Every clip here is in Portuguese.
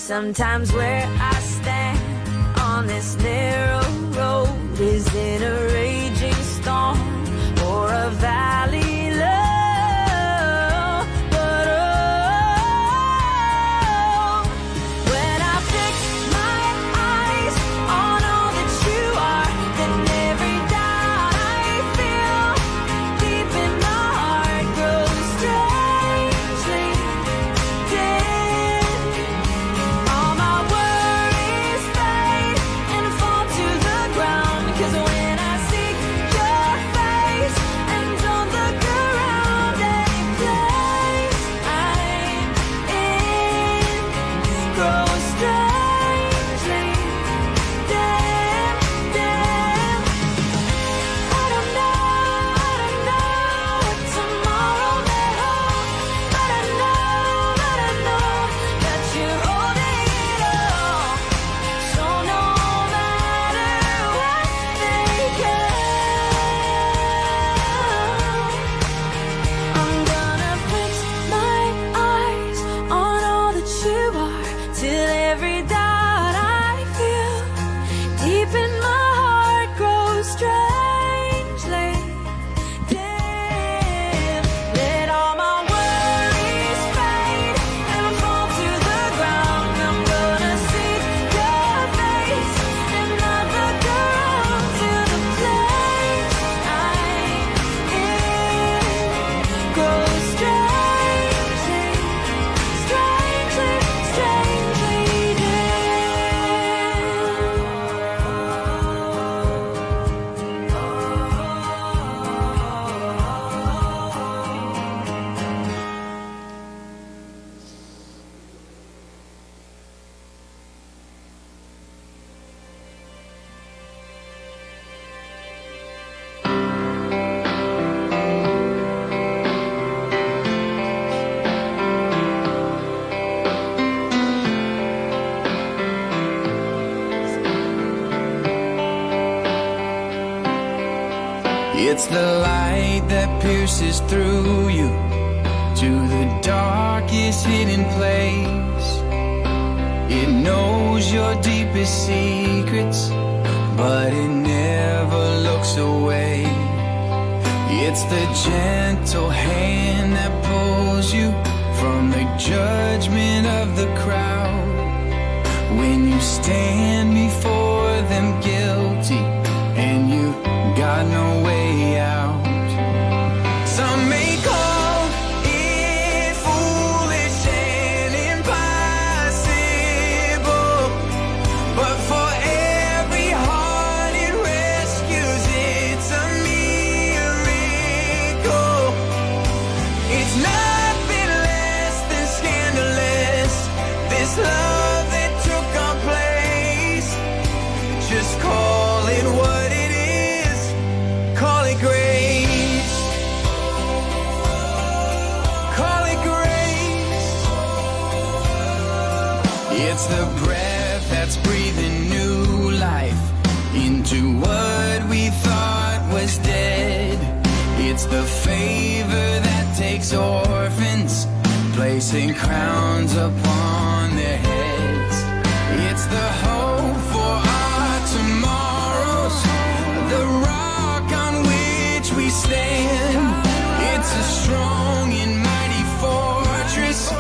Sometimes where I stand on this narrow road is in a raging storm or a valley low. But oh, when I fix my eyes on all that you are, then every doubt I feel deep in my heart grows strangely dim. All my worries fade and fall to the ground, 'cause when I seek your face and don't look around, any place I'm in grows strangely dim, dim. I don't know what tomorrow may hold, but I know that you're holding it all. So no matter what they come, I'm gonna fix my eyes on all that you are, till every doubt I feel deep in my heart grows strangely dim. Let all my worries fade and fall to the ground. I'm gonna seek your face and not look around, till the place I'm in grows strangely, strangely, strangely It's the light that pierces through you to the darkest hidden place. It knows your deepest secrets, but it never looks away. It's the gentle hand that pulls you from the judgment of the crowd. When you stand before them guilty and you got no way out. Some may call it foolish and impossible, but for every heart it rescues, it's a miracle. It's nothing less than scandalous, this love that took our place. Just call it what it is, call it grace. Call it grace. It's the breath that's breathing new life into what we thought was dead. It's the favor that takes orphans, placing crowns upon their heads. It's the hope for our tomorrows, the rock on which we stand. It's a strong and mighty fortress,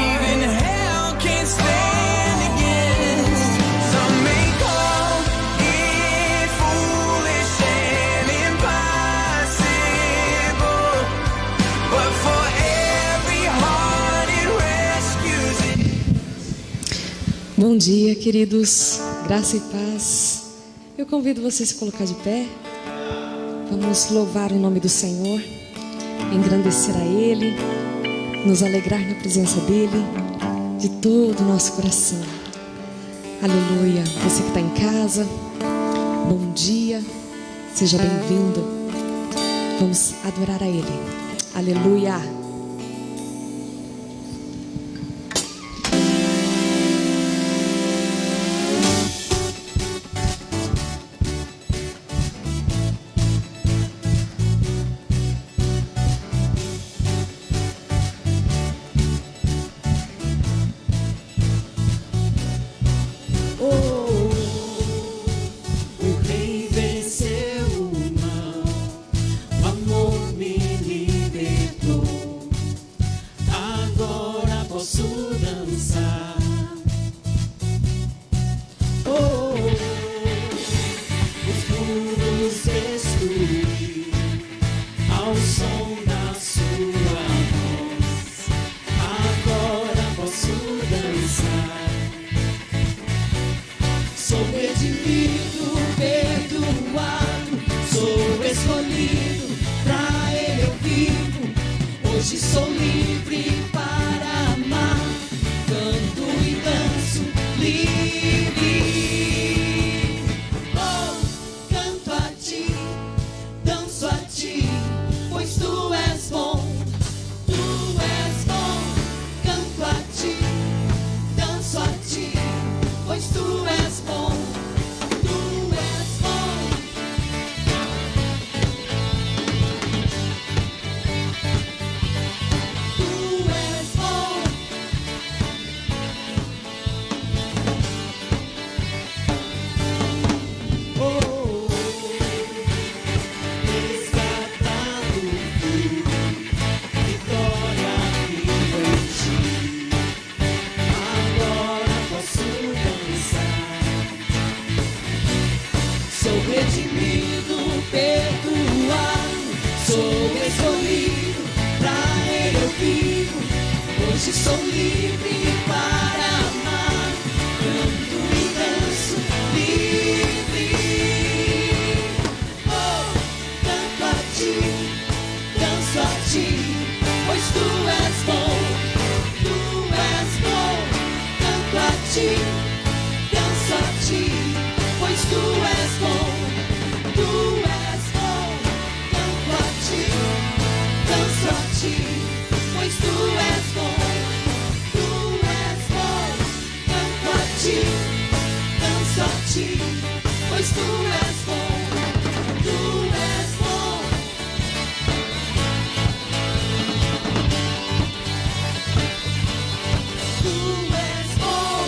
even hell can't stand against. Some may call it foolish and impossible, but for every heart it rescues it. Bom dia, queridos. Graça e paz. Eu convido você a se colocar de pé. Vamos louvar o nome do Senhor, engrandecer a Ele, nos alegrar na presença dEle, de todo o nosso coração. Aleluia. Você que está em casa, bom dia, seja bem-vindo. Vamos adorar a Ele. Aleluia. sou livre para amar, canto e danço livre. Oh, canto a ti, danço a ti, pois tu és bom, tu és bom. Canto a ti, danço a ti, pois tu és bom, tu és bom. Tu és bom. Oh, resgatado fui, vitória vivo em ti. Agora posso dançar. Sou redimido, perdoado, sou escolhido, pra Ele eu vivo. Hoje sou livre para amar, canto e danço livre. Oh, canto a ti, danço a ti, pois tu és bom, tu és bom. Canto a ti, danço a ti, pois tu és bom, tu és bom. Canto a ti, danço a ti, pois tu és bom, tu és bom. Canto a ti, danço a ti, pois tu és bom, tu és bom. Tu és bom.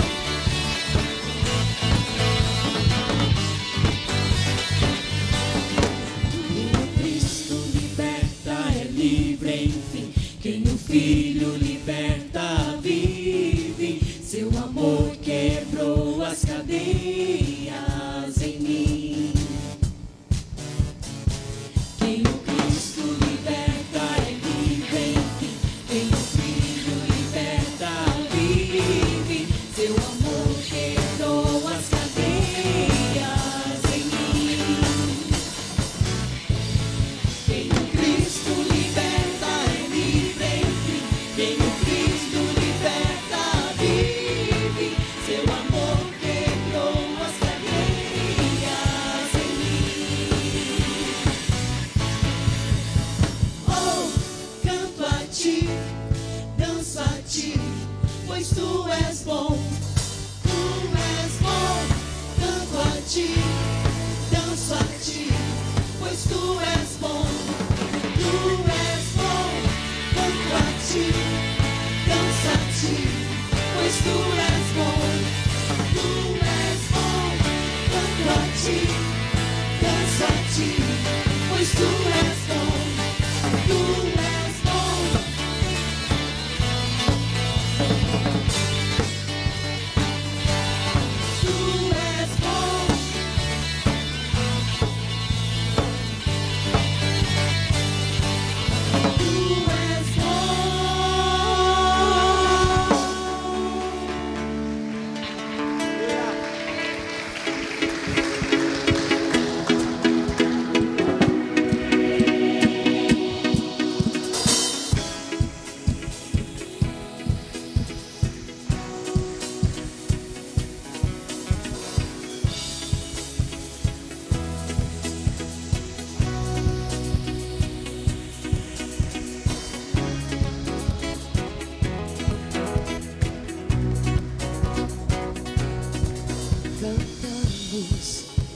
Quem o Cristo liberta é livre, enfim. Quem o Filho liberta vive. Seu amor quebrou as cadeias em mim. Quem o Cristo liberta é livre, enfim. Quem o Filho liberta vive. Seu amor quebrou as cadeias em mim. Quem o Cristo liberta é livre, enfim. Quem o Cristo liberta vive. Seu amor quebrou as cadeias em mim. Oh, canto a ti, danço a ti, pois tu és bom, tu és bom. Canto a ti, danço a ti, pois tu és bom, tu és bom. Canto a ti, danço a ti, pois tu és bom, tu és bom. Canto a ti, danço a ti, pois tu és bom, tu és bom. Tu és bom. Tu és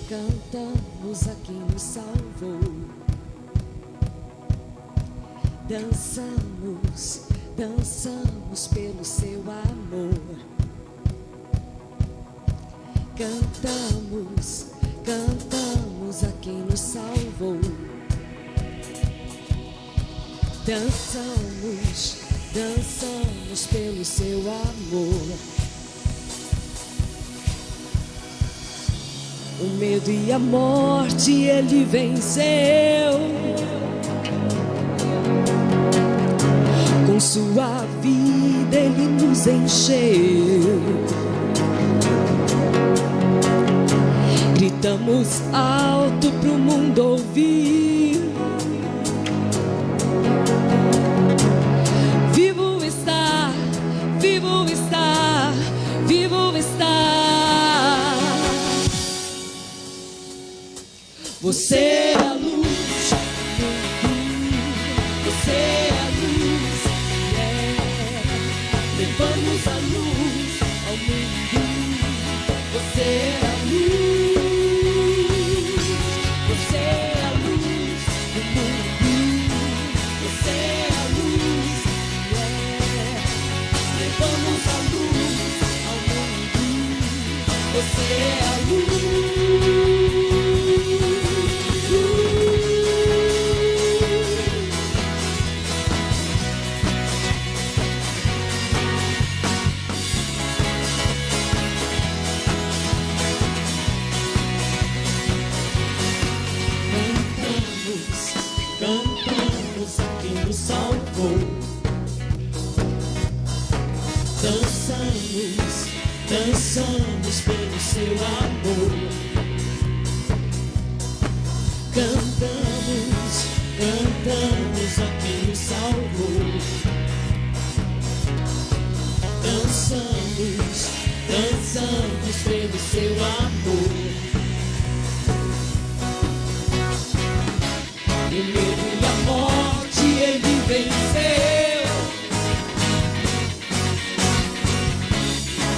Cantamos a quem nos salvou. Dançamos, dançamos pelo seu amor. Cantamos, cantamos a quem nos salvou. Dançamos, dançamos pelo seu amor. O medo e a morte ele venceu. Com sua vida ele nos encheu. Gritamos alto pro mundo ouvir. Você é a luz, você é a luz, levamos a luz ao mundo. Você é a luz, você é a luz do mundo. Você é a luz, levamos a luz ao mundo. Você é a luz. Cantamos a quem nos salvou. Dançamos pelo seu amor. Cantamos a quem nos salvou. Dançamos pelo seu amor. E medo e a morte ele venceu.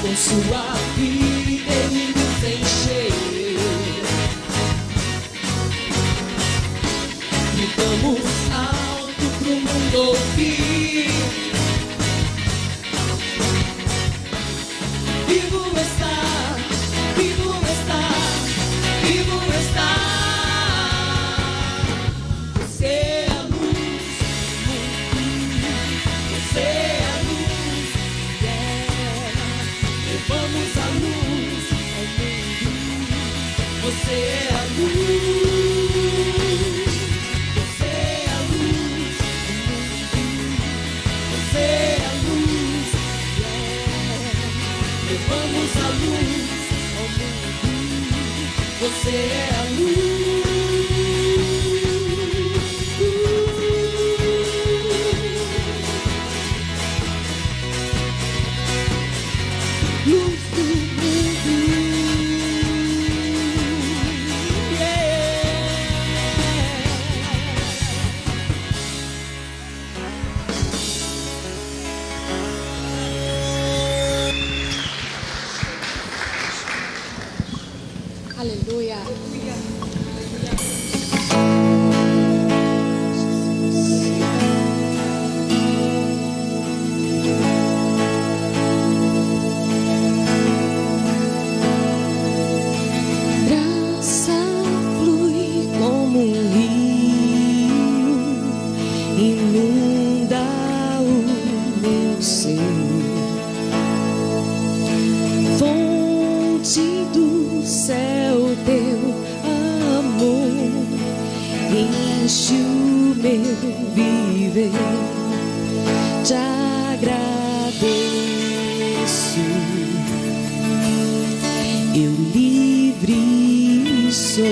Com sua vida ele nos encheu. Gritamos alto pro mundo ouvir. Vivo está, vivo está, vivo está. Você é a luz do mundo. Você é a luz, levamos a luz ao mundo. Você é a luz, você é a luz do mundo. Você é a luz, levamos a luz ao mundo. Você é a luz. Luz do mundo, Aleluia. Graça flui como um rio, inunda o meu ser. Fonte do céu, teu amor enche o meu viver. Te agradeço, eu livre sou.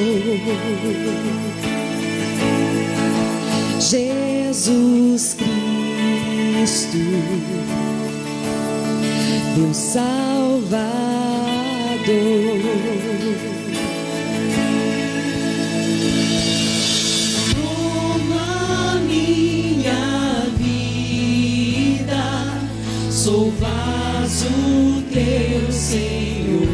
Jesus Cristo, meu Salvador. Toma minha vida, sou vaso teu, Senhor.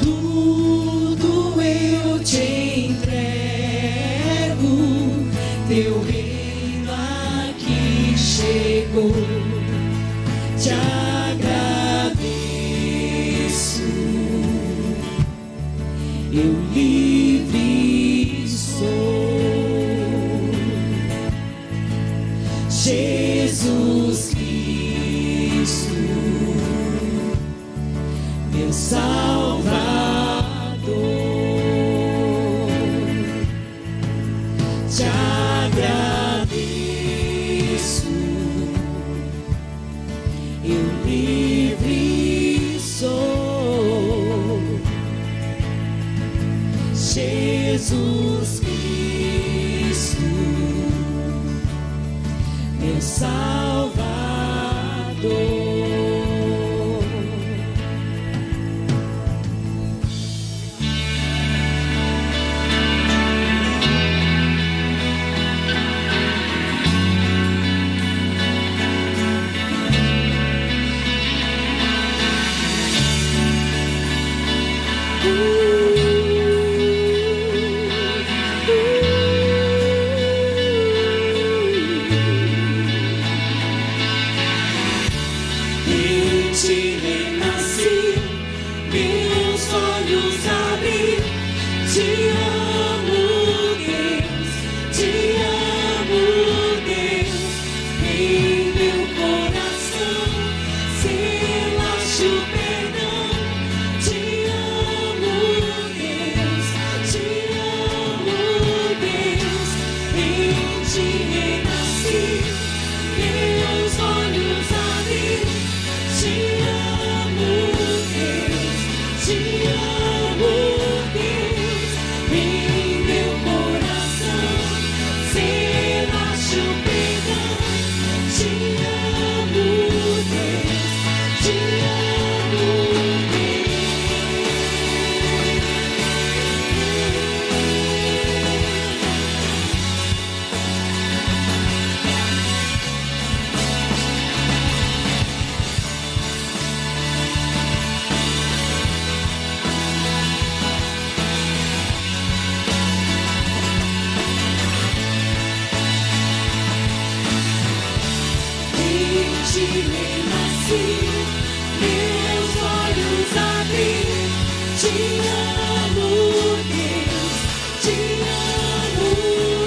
Tudo eu te entrego, teu reino aqui chegou. Te agradeço, eu livre sou. Jesus Cristo, meu Salvador. Te agradeço, eu livre sou. Jesus Cristo, meu Salvador. ti renasci, meus olhos abri. Te amo, Deus, te amo,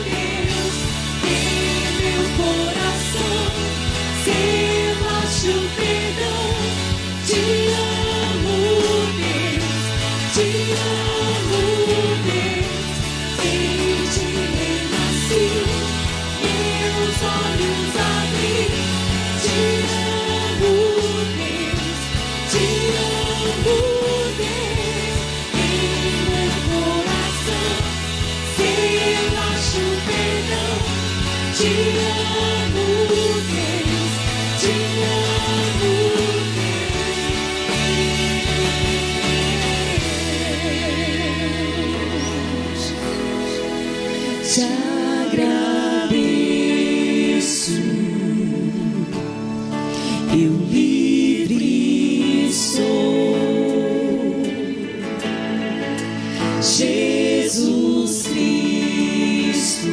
Deus. Em meu coração selaste o perdão. Te amo, Deus, te amo, Deus. Em ti renasci, meus olhos abri. Te amo, Deus, te amo, Deus. Em meu coração selaste o perdão. Te amo, Deus, te amo, Deus. Te agradeço, eu livre sou. Jesus Cristo,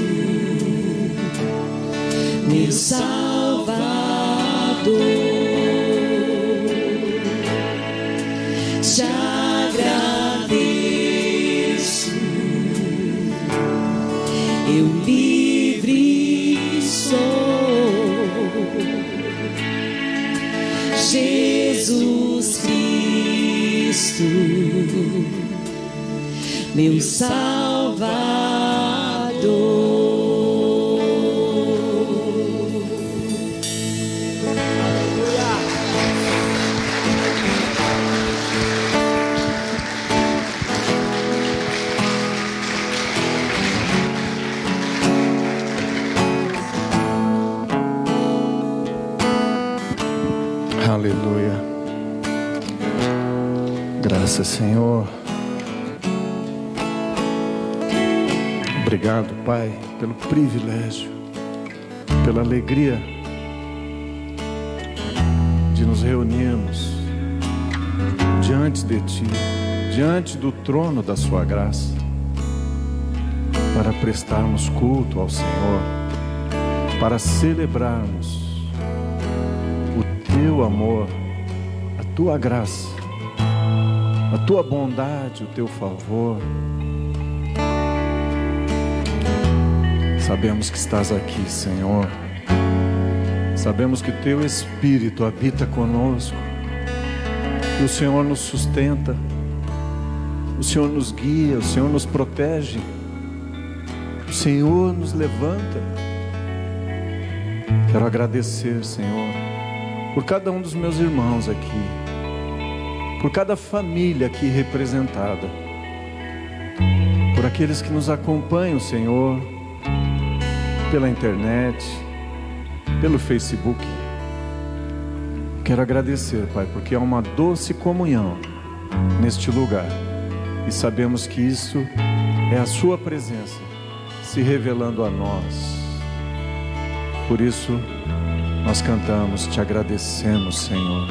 meu Salvador. Te agradeço, eu livre sou. Jesus Cristo, meu Salvador. Aleluia. Graças, Senhor. Obrigado, Pai, pelo privilégio, pela alegria de nos reunirmos diante de Ti, diante do trono da Sua graça, para prestarmos culto ao Senhor, para celebrarmos o Teu amor, a Tua graça, a Tua bondade, o Teu favor. Sabemos que estás aqui, Senhor. Sabemos que o Teu Espírito habita conosco, que o Senhor nos sustenta, o Senhor nos guia, o Senhor nos protege, o Senhor nos levanta. Quero agradecer, Senhor, por cada um dos meus irmãos aqui, por cada família aqui representada, por aqueles que nos acompanham, Senhor, pela internet, pelo Facebook. Quero agradecer, Pai, porque há uma doce comunhão neste lugar, e sabemos que isso é a Sua presença se revelando a nós. Por isso nós cantamos: te agradecemos, Senhor.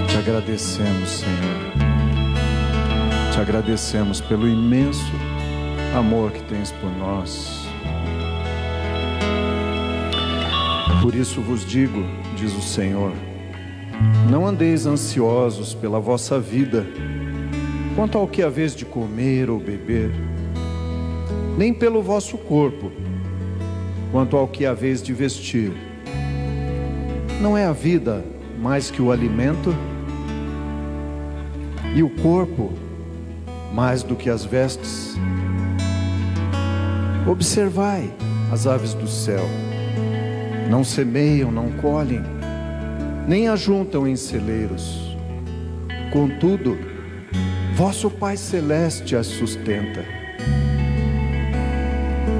Te agradecemos, Senhor. Te agradecemos pelo imenso amor que tens por nós. Por isso vos digo, diz o Senhor, não andeis ansiosos pela vossa vida, quanto ao que haveis de comer ou beber, nem pelo vosso corpo, quanto ao que haveis de vestir. Não é a vida mais que o alimento, e o corpo mais do que as vestes? Observai as aves do céu, não semeiam, não colhem, nem ajuntam em celeiros. Contudo, vosso Pai Celeste as sustenta.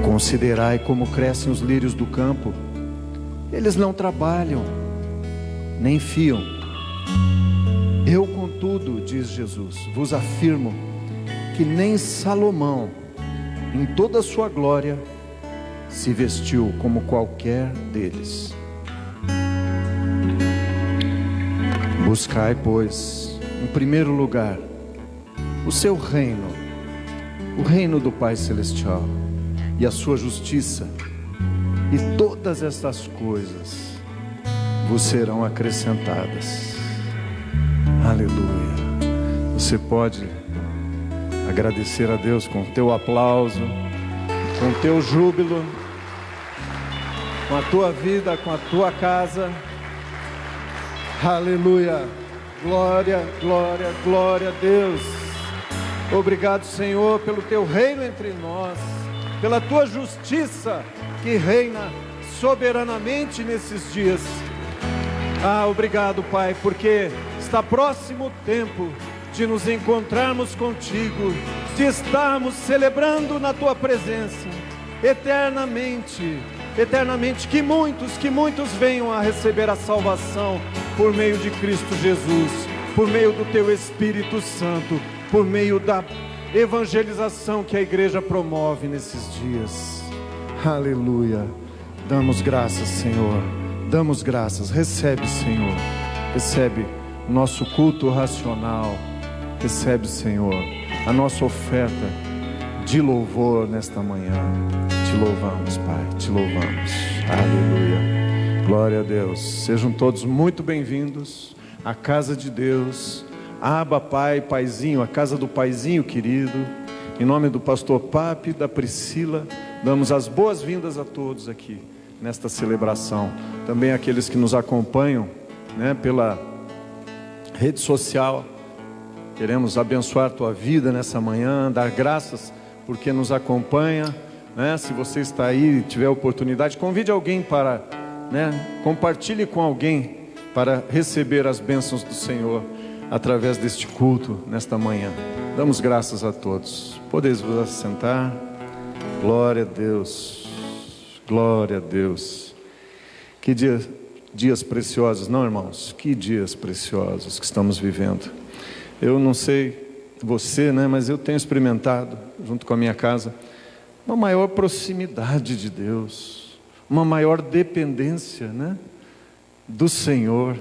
Considerai como crescem os lírios do campo. Eles não trabalham, nem fiam. Eu, contudo, diz Jesus, vos afirmo que nem Salomão, em toda a sua glória, se vestiu como qualquer deles. Buscai, pois, em primeiro lugar, o seu reino, o reino do Pai Celestial, e a sua justiça, e todas estas coisas vos serão acrescentadas. Aleluia. Você pode agradecer a Deus com o teu aplauso, com o teu júbilo, com a tua vida, com a tua casa. Aleluia. Glória, glória, glória a Deus. Obrigado, Senhor, pelo teu reino entre nós, pela tua justiça que reina soberanamente nesses dias. Obrigado, Pai, porque está próximo o tempo de nos encontrarmos contigo, de estarmos celebrando na tua presença eternamente, eternamente, que muitos venham a receber a salvação por meio de Cristo Jesus, por meio do teu Espírito Santo, por meio da evangelização que a igreja promove nesses dias. Aleluia. Damos graças, Senhor. Damos graças. Recebe, Senhor. Recebe o nosso culto racional. Recebe, Senhor, a nossa oferta de louvor nesta manhã. Te louvamos, Pai. Te louvamos. Aleluia. Glória a Deus. Sejam todos muito bem-vindos à casa de Deus. Abba, Pai, Paizinho, a casa do Paizinho querido. Em nome do pastor Papi, da Priscila, damos as boas-vindas a todos aqui nesta celebração. Também aqueles que nos acompanham, pela rede social. Queremos abençoar a tua vida nessa manhã, dar graças porque nos acompanha. Se você está aí e tiver oportunidade, convide alguém para, compartilhe com alguém para receber as bênçãos do Senhor através deste culto nesta manhã. Damos graças a todos. Podeis vos assentar. Glória a Deus. Glória a Deus. Que dias preciosos, não, irmãos? Que dias preciosos que estamos vivendo. Eu não sei você, mas eu tenho experimentado, junto com a minha casa, uma maior proximidade de Deus, uma maior dependência, do Senhor.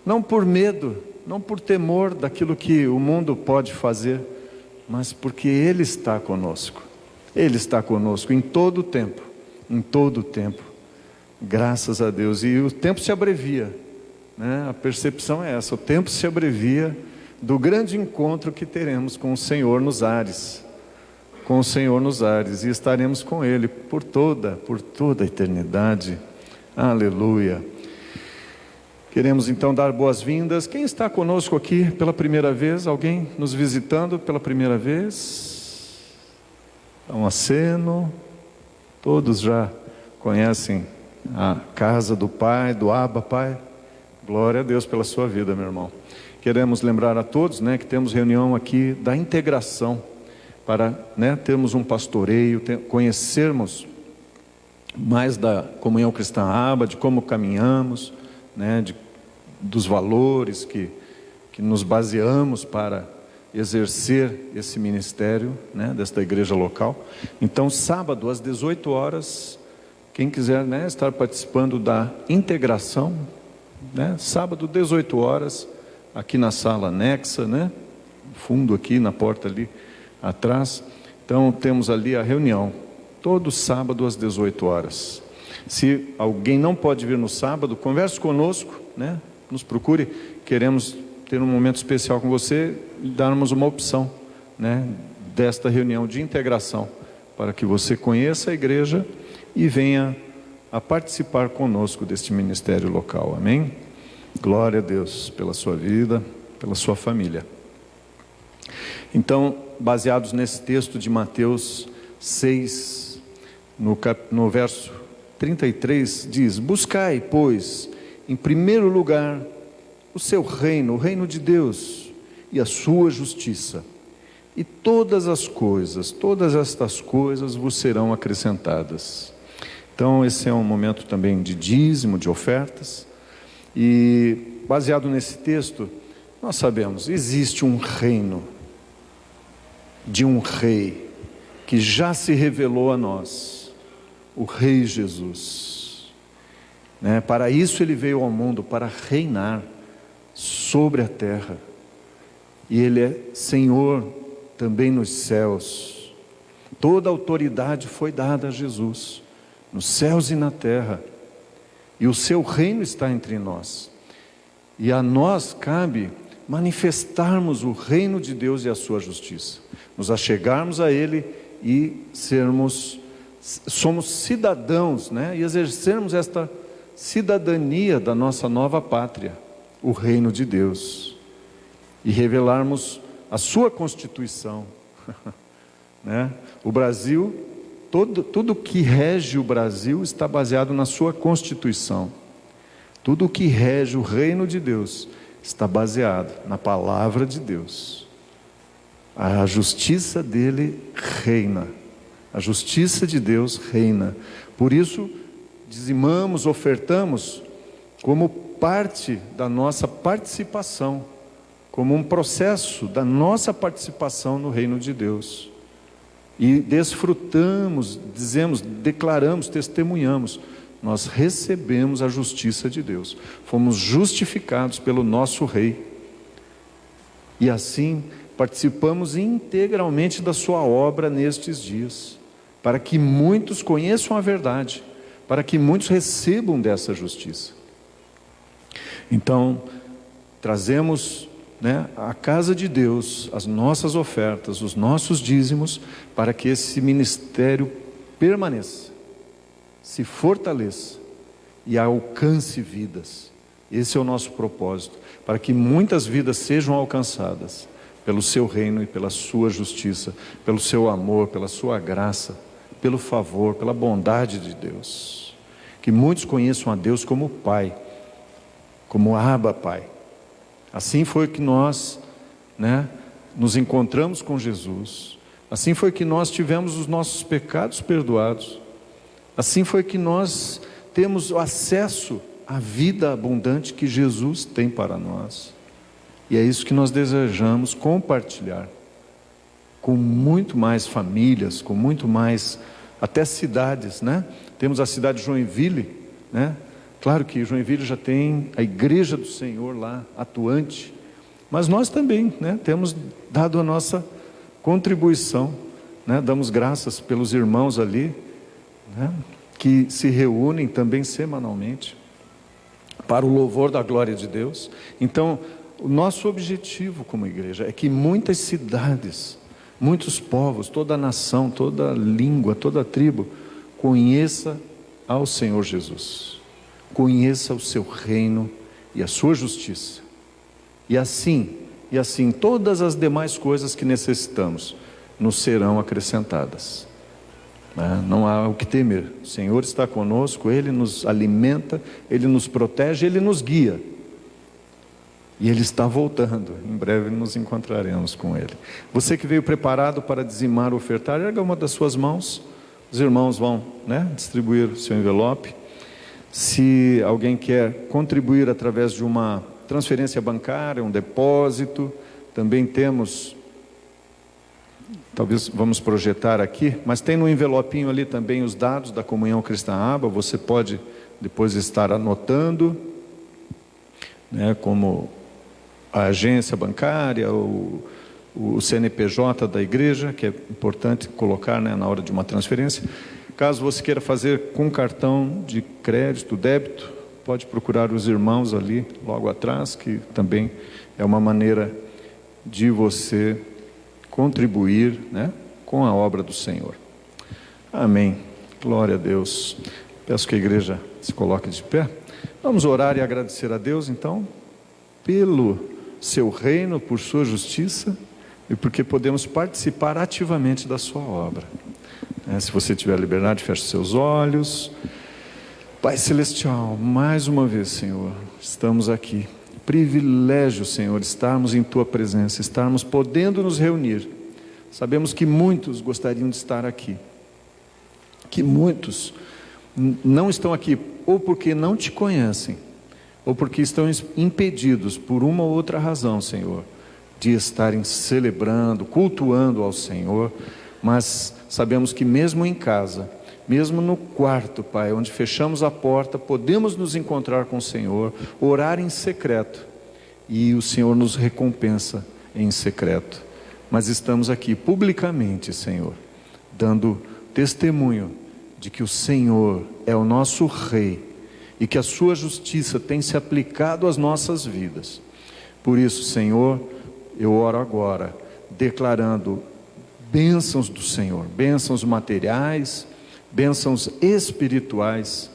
Não por medo, não por temor daquilo que o mundo pode fazer, mas porque Ele está conosco. Ele está conosco em todo o tempo, em todo o tempo. Graças a Deus. E o tempo se abrevia, a percepção é essa, o tempo se abrevia do grande encontro que teremos com o Senhor nos ares. Com o Senhor nos ares. E estaremos com Ele por toda a eternidade. Aleluia. Queremos então dar boas-vindas. Quem está conosco aqui pela primeira vez? Alguém nos visitando pela primeira vez? Dá um aceno. Todos já conhecem a casa do Pai, do Abba, Pai. Glória a Deus pela sua vida, meu irmão. Queremos lembrar a todos, que temos reunião aqui da integração, para termos um pastoreio, conhecermos mais da comunhão cristã Abba, de como caminhamos, dos valores que nos baseamos para exercer esse ministério, desta igreja local. Então, sábado às 18 horas, quem quiser estar participando da integração, sábado 18 horas, aqui na sala anexa, fundo aqui na porta ali atrás. Então temos ali a reunião, todo sábado às 18 horas. Se alguém não pode vir no sábado, converse conosco, nos procure. Queremos ter um momento especial com você e darmos uma opção, desta reunião de integração, para que você conheça a igreja e venha a participar conosco deste ministério local. Amém? Glória a Deus pela sua vida, pela sua família. Então, baseados nesse texto de Mateus 6, no verso 33, diz: buscai, pois, em primeiro lugar, o seu reino, o reino de Deus, e a sua justiça, e todas estas coisas vos serão acrescentadas. Então, esse é um momento também de dízimo, de ofertas. E baseado nesse texto, nós sabemos, existe um reino de um rei que já se revelou a nós, o Rei Jesus. Para isso ele veio ao mundo, para reinar sobre a terra. E ele é Senhor também nos céus. Toda a autoridade foi dada a Jesus, nos céus e na terra. e o seu reino está entre nós. E a nós cabe manifestarmos o reino de Deus e a sua justiça, nos achegarmos a Ele e somos cidadãos, né? E exercermos esta cidadania da nossa nova pátria, o reino de Deus, e revelarmos a sua Constituição, né? O Brasil, tudo que rege o Brasil está baseado na sua Constituição. Tudo que rege o reino de Deus está baseado na palavra de Deus. A justiça dele reina. A justiça de Deus reina. Por isso, dizimamos, ofertamos como parte da nossa participação, como um processo da nossa participação no reino de Deus. E desfrutamos, declaramos, testemunhamos. Nós recebemos a justiça de Deus. Fomos justificados pelo nosso Rei. E assim participamos integralmente da sua obra nestes dias, para que muitos conheçam a verdade, para que muitos recebam dessa justiça. Então, trazemos, né, à casa de Deus as nossas ofertas, os nossos dízimos, para que esse ministério permaneça, se fortaleça e alcance vidas. Esse é o nosso propósito, para que muitas vidas sejam alcançadas pelo seu reino e pela sua justiça, pelo seu amor, pela sua graça, pelo favor, pela bondade de Deus. Que muitos conheçam a Deus como Pai, como Abba Pai. Assim foi que nós, né, nos encontramos com Jesus. Assim foi que nós tivemos os nossos pecados perdoados. Assim foi que nós temos acesso à vida abundante que Jesus tem para nós. E é isso que nós desejamos compartilhar com muito mais famílias, com muito mais, até cidades, né? Temos a cidade de Joinville, né? Claro que Joinville já tem a igreja do Senhor lá, atuante. Mas nós também, né, temos dado a nossa contribuição, né? Damos graças pelos irmãos ali, né, que se reúnem também semanalmente para o louvor da glória de Deus. Então, o nosso objetivo como igreja é que muitas cidades, muitos povos, toda a nação, toda a língua, toda a tribo conheça ao Senhor Jesus, conheça o seu reino e a sua justiça. E assim todas as demais coisas que necessitamos nos serão acrescentadas. Não há o que temer. O Senhor está conosco, Ele nos alimenta, Ele nos protege, Ele nos guia. E Ele está voltando. Em breve nos encontraremos com Ele. Você que veio preparado para dizimar ou ofertar, erga uma das suas mãos. Os irmãos vão, né, distribuir o seu envelope. Se alguém quer contribuir através de uma transferência bancária, um depósito, também temos, talvez vamos projetar aqui, mas tem no envelopinho ali também os dados da Comunhão Cristã Abba. Você pode depois estar anotando, né, como a agência bancária, o CNPJ da igreja, que é importante colocar, né, na hora de uma transferência. Caso você queira fazer com cartão de crédito, débito, pode procurar os irmãos ali logo atrás, que também é uma maneira de você contribuir, né, com a obra do Senhor. Amém. Glória a Deus. Peço que a igreja se coloque de pé. Vamos orar e agradecer a Deus, então, pelo seu reino, por sua justiça e porque podemos participar ativamente da sua obra. Se você tiver liberdade, feche seus olhos. Pai Celestial, mais uma vez, Senhor, estamos aqui. Privilégio, Senhor, estarmos em Tua presença, estarmos podendo nos reunir. Sabemos que muitos gostariam de estar aqui, que muitos não estão aqui ou porque não Te conhecem, ou porque estão impedidos por uma ou outra razão, Senhor, de estarem celebrando, cultuando ao Senhor. Mas sabemos que mesmo em casa, mesmo no quarto, Pai, onde fechamos a porta, podemos nos encontrar com o Senhor, orar em secreto, e o Senhor nos recompensa em secreto. Mas estamos aqui publicamente, Senhor, dando testemunho de que o Senhor é o nosso Rei, e que a sua justiça tem se aplicado às nossas vidas. Por isso, Senhor, eu oro agora, declarando bênçãos do Senhor, bênçãos materiais, bênçãos espirituais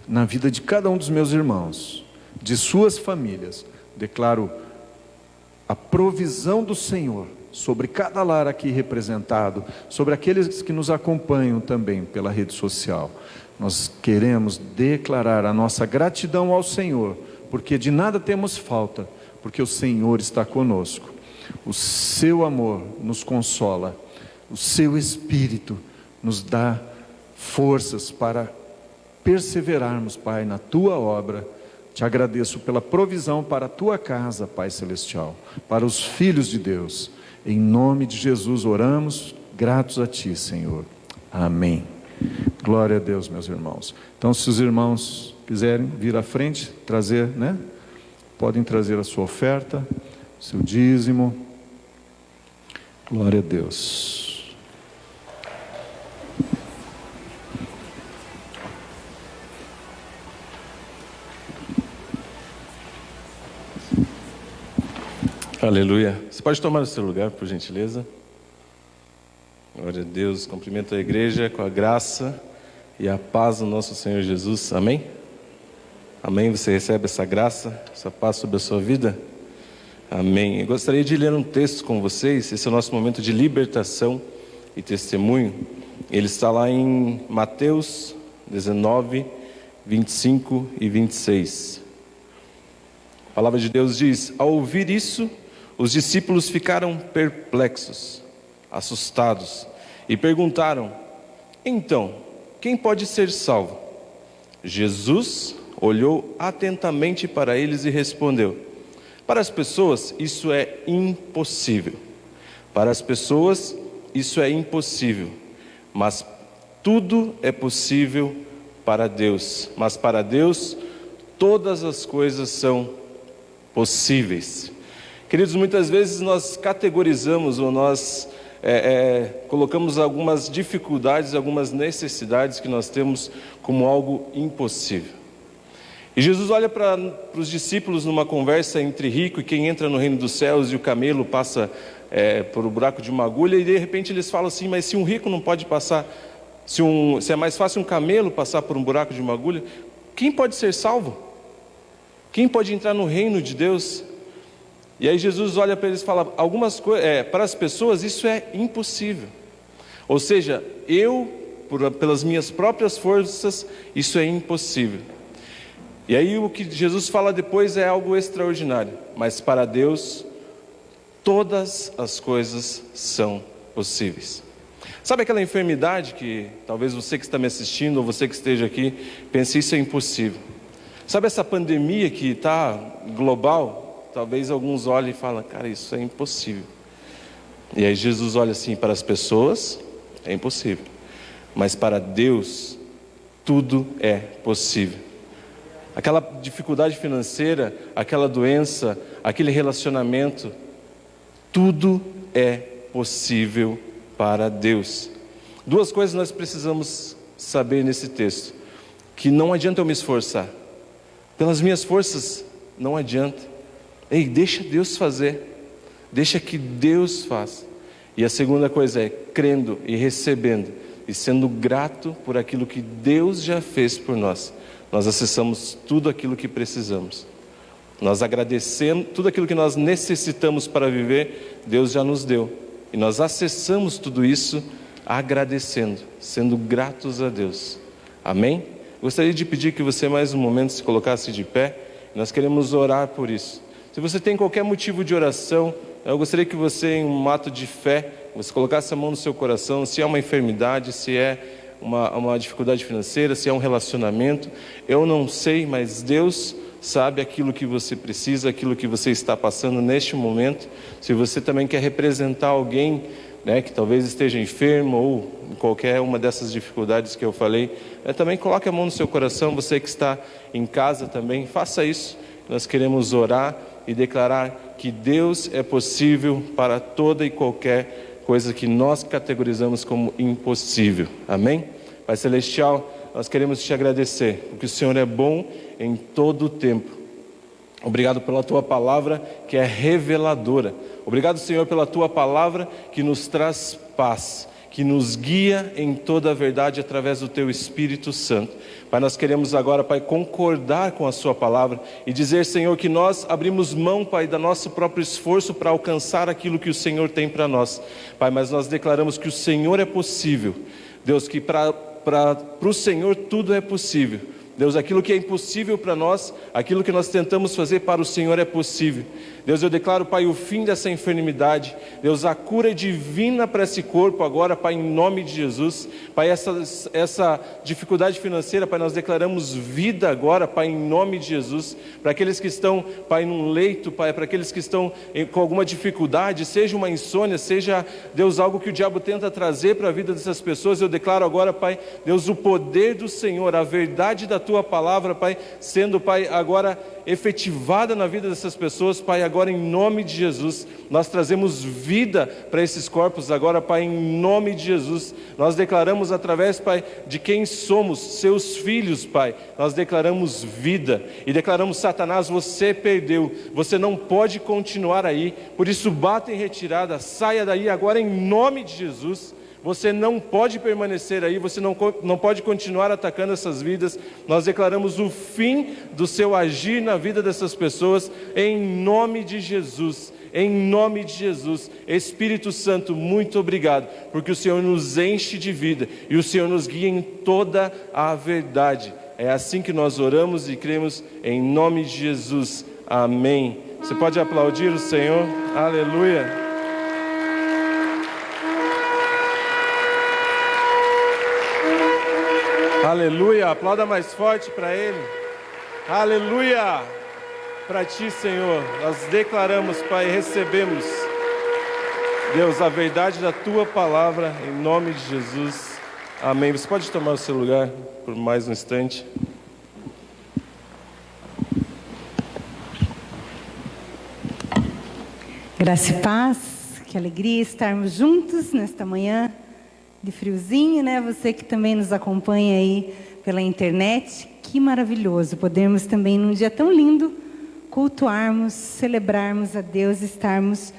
na vida de cada um dos meus irmãos, de suas famílias. Declaro a provisão do Senhor sobre cada lar aqui representado, sobre aqueles que nos acompanham também pela rede social. Nós queremos declarar a nossa gratidão ao Senhor, porque de nada temos falta, porque o Senhor está conosco. O seu amor nos consola, o seu Espírito nos dá forças para perseverarmos, Pai, na tua obra. Te agradeço pela provisão para a tua casa, Pai Celestial, para os filhos de Deus. Em nome de Jesus oramos, gratos a ti, Senhor. Amém. Glória a Deus, meus irmãos. Então, se os irmãos quiserem vir à frente, trazer, né? Podem trazer a sua oferta, seu dízimo. Glória a Deus. Aleluia. Você pode tomar o seu lugar, por gentileza. Glória a Deus. Cumprimento a igreja com a graça e a paz do nosso Senhor Jesus. Amém? Amém? Você recebe essa graça, essa paz sobre a sua vida? Amém. Eu gostaria de ler um texto com vocês. Esse é o nosso momento de libertação e testemunho. Ele está lá em Mateus 19, 25 e 26. A palavra de Deus diz: ao ouvir isso, os discípulos ficaram perplexos, assustados, e perguntaram: então, quem pode ser salvo? Jesus olhou atentamente para eles e respondeu: para as pessoas isso é impossível. Para as pessoas isso é impossível, mas tudo é possível para Deus. Mas para Deus todas as coisas são possíveis. Queridos, muitas vezes nós categorizamos ou nós colocamos algumas dificuldades, algumas necessidades que nós temos como algo impossível. E Jesus olha para os discípulos numa conversa entre rico e quem entra no reino dos céus, e o camelo passa por um buraco de uma agulha, e de repente eles falam assim: mas se um rico não pode passar, se é mais fácil um camelo passar por um buraco de uma agulha, quem pode ser salvo? Quem pode entrar no reino de Deus? E aí Jesus olha para eles e fala: algumas coisas, para as pessoas isso é impossível. Ou seja, pelas minhas próprias forças, isso é impossível. E aí o que Jesus fala depois é algo extraordinário. Mas para Deus, todas as coisas são possíveis. Sabe aquela enfermidade que talvez você que está me assistindo, ou você que esteja aqui, pense: isso é impossível. Sabe essa pandemia que está global? Talvez alguns olhem e falem: cara, isso é impossível. E aí Jesus olha assim: para as pessoas é impossível, mas para Deus tudo é possível. Aquela dificuldade financeira, aquela doença, aquele relacionamento, tudo é possível para Deus. Duas coisas nós precisamos saber nesse texto: que não adianta eu me esforçar, pelas minhas forças não adianta. Ei, deixa Deus fazer, deixa que Deus faça. E a segunda coisa é crendo e recebendo e sendo grato por aquilo que Deus já fez por nós. Nós acessamos tudo aquilo que precisamos. Nós agradecemos tudo aquilo que nós necessitamos para viver, Deus já nos deu. E nós acessamos tudo isso agradecendo, sendo gratos a Deus. Amém? Gostaria de pedir que você mais um momento se colocasse de pé. Nós queremos orar por isso. Se você tem qualquer motivo de oração, eu gostaria que você, em um ato de fé, você colocasse a mão no seu coração. Se é uma enfermidade, se é uma dificuldade financeira, se é um relacionamento, eu não sei, mas Deus sabe aquilo que você precisa, aquilo que você está passando neste momento. Se você também quer representar alguém, né, que talvez esteja enfermo ou em qualquer uma dessas dificuldades que eu falei, também coloque a mão no seu coração. Você que está em casa também, faça isso. Nós queremos orar e declarar que Deus é possível para toda e qualquer coisa que nós categorizamos como impossível. Amém? Pai Celestial, nós queremos te agradecer, porque o Senhor é bom em todo o tempo. Obrigado pela Tua palavra que é reveladora. Obrigado, Senhor, pela Tua palavra que nos traz paz, que nos guia em toda a verdade através do Teu Espírito Santo. Pai, nós queremos agora, Pai, concordar com a Sua palavra e dizer, Senhor, que nós abrimos mão, Pai, do nosso próprio esforço para alcançar aquilo que o Senhor tem para nós. Pai, mas nós declaramos que o Senhor é possível. Deus, que para o Senhor tudo é possível. Deus, aquilo que é impossível para nós, aquilo que nós tentamos fazer para o Senhor é possível. Deus, eu declaro, Pai, o fim dessa enfermidade. Deus, a cura divina para esse corpo agora, Pai, em nome de Jesus. Pai, essa dificuldade financeira, Pai, nós declaramos vida agora, Pai, em nome de Jesus. Para aqueles que estão, Pai, num leito, Pai, para aqueles que estão com alguma dificuldade, seja uma insônia, seja, Deus, algo que o diabo tenta trazer para a vida dessas pessoas, eu declaro agora, Pai, Deus, o poder do Senhor, a verdade da Tua palavra, Pai, sendo, Pai, agora efetivada na vida dessas pessoas, Pai, agora em nome de Jesus, nós trazemos vida para esses corpos agora, Pai, em nome de Jesus, nós declaramos através, Pai, de quem somos, seus filhos, Pai, nós declaramos vida, e declaramos, Satanás, você perdeu, você não pode continuar aí, por isso bata em retirada, saia daí agora em nome de Jesus. Você não pode permanecer aí, você não pode continuar atacando essas vidas. Nós declaramos o fim do seu agir na vida dessas pessoas, em nome de Jesus. Em nome de Jesus. Espírito Santo, muito obrigado, porque o Senhor nos enche de vida e o Senhor nos guia em toda a verdade. É assim que nós oramos e cremos, em nome de Jesus. Amém. Você pode aplaudir o Senhor? Aleluia. Aleluia, aplauda mais forte para Ele. Aleluia, para Ti, Senhor, nós declaramos, Pai, recebemos, Deus, a verdade da Tua palavra, em nome de Jesus, amém. Você pode tomar o seu lugar por mais um instante. Graça e paz, que alegria estarmos juntos nesta manhã de friozinho, né? Você que também nos acompanha aí pela internet, que maravilhoso podermos também num dia tão lindo cultuarmos, celebrarmos a Deus, estarmos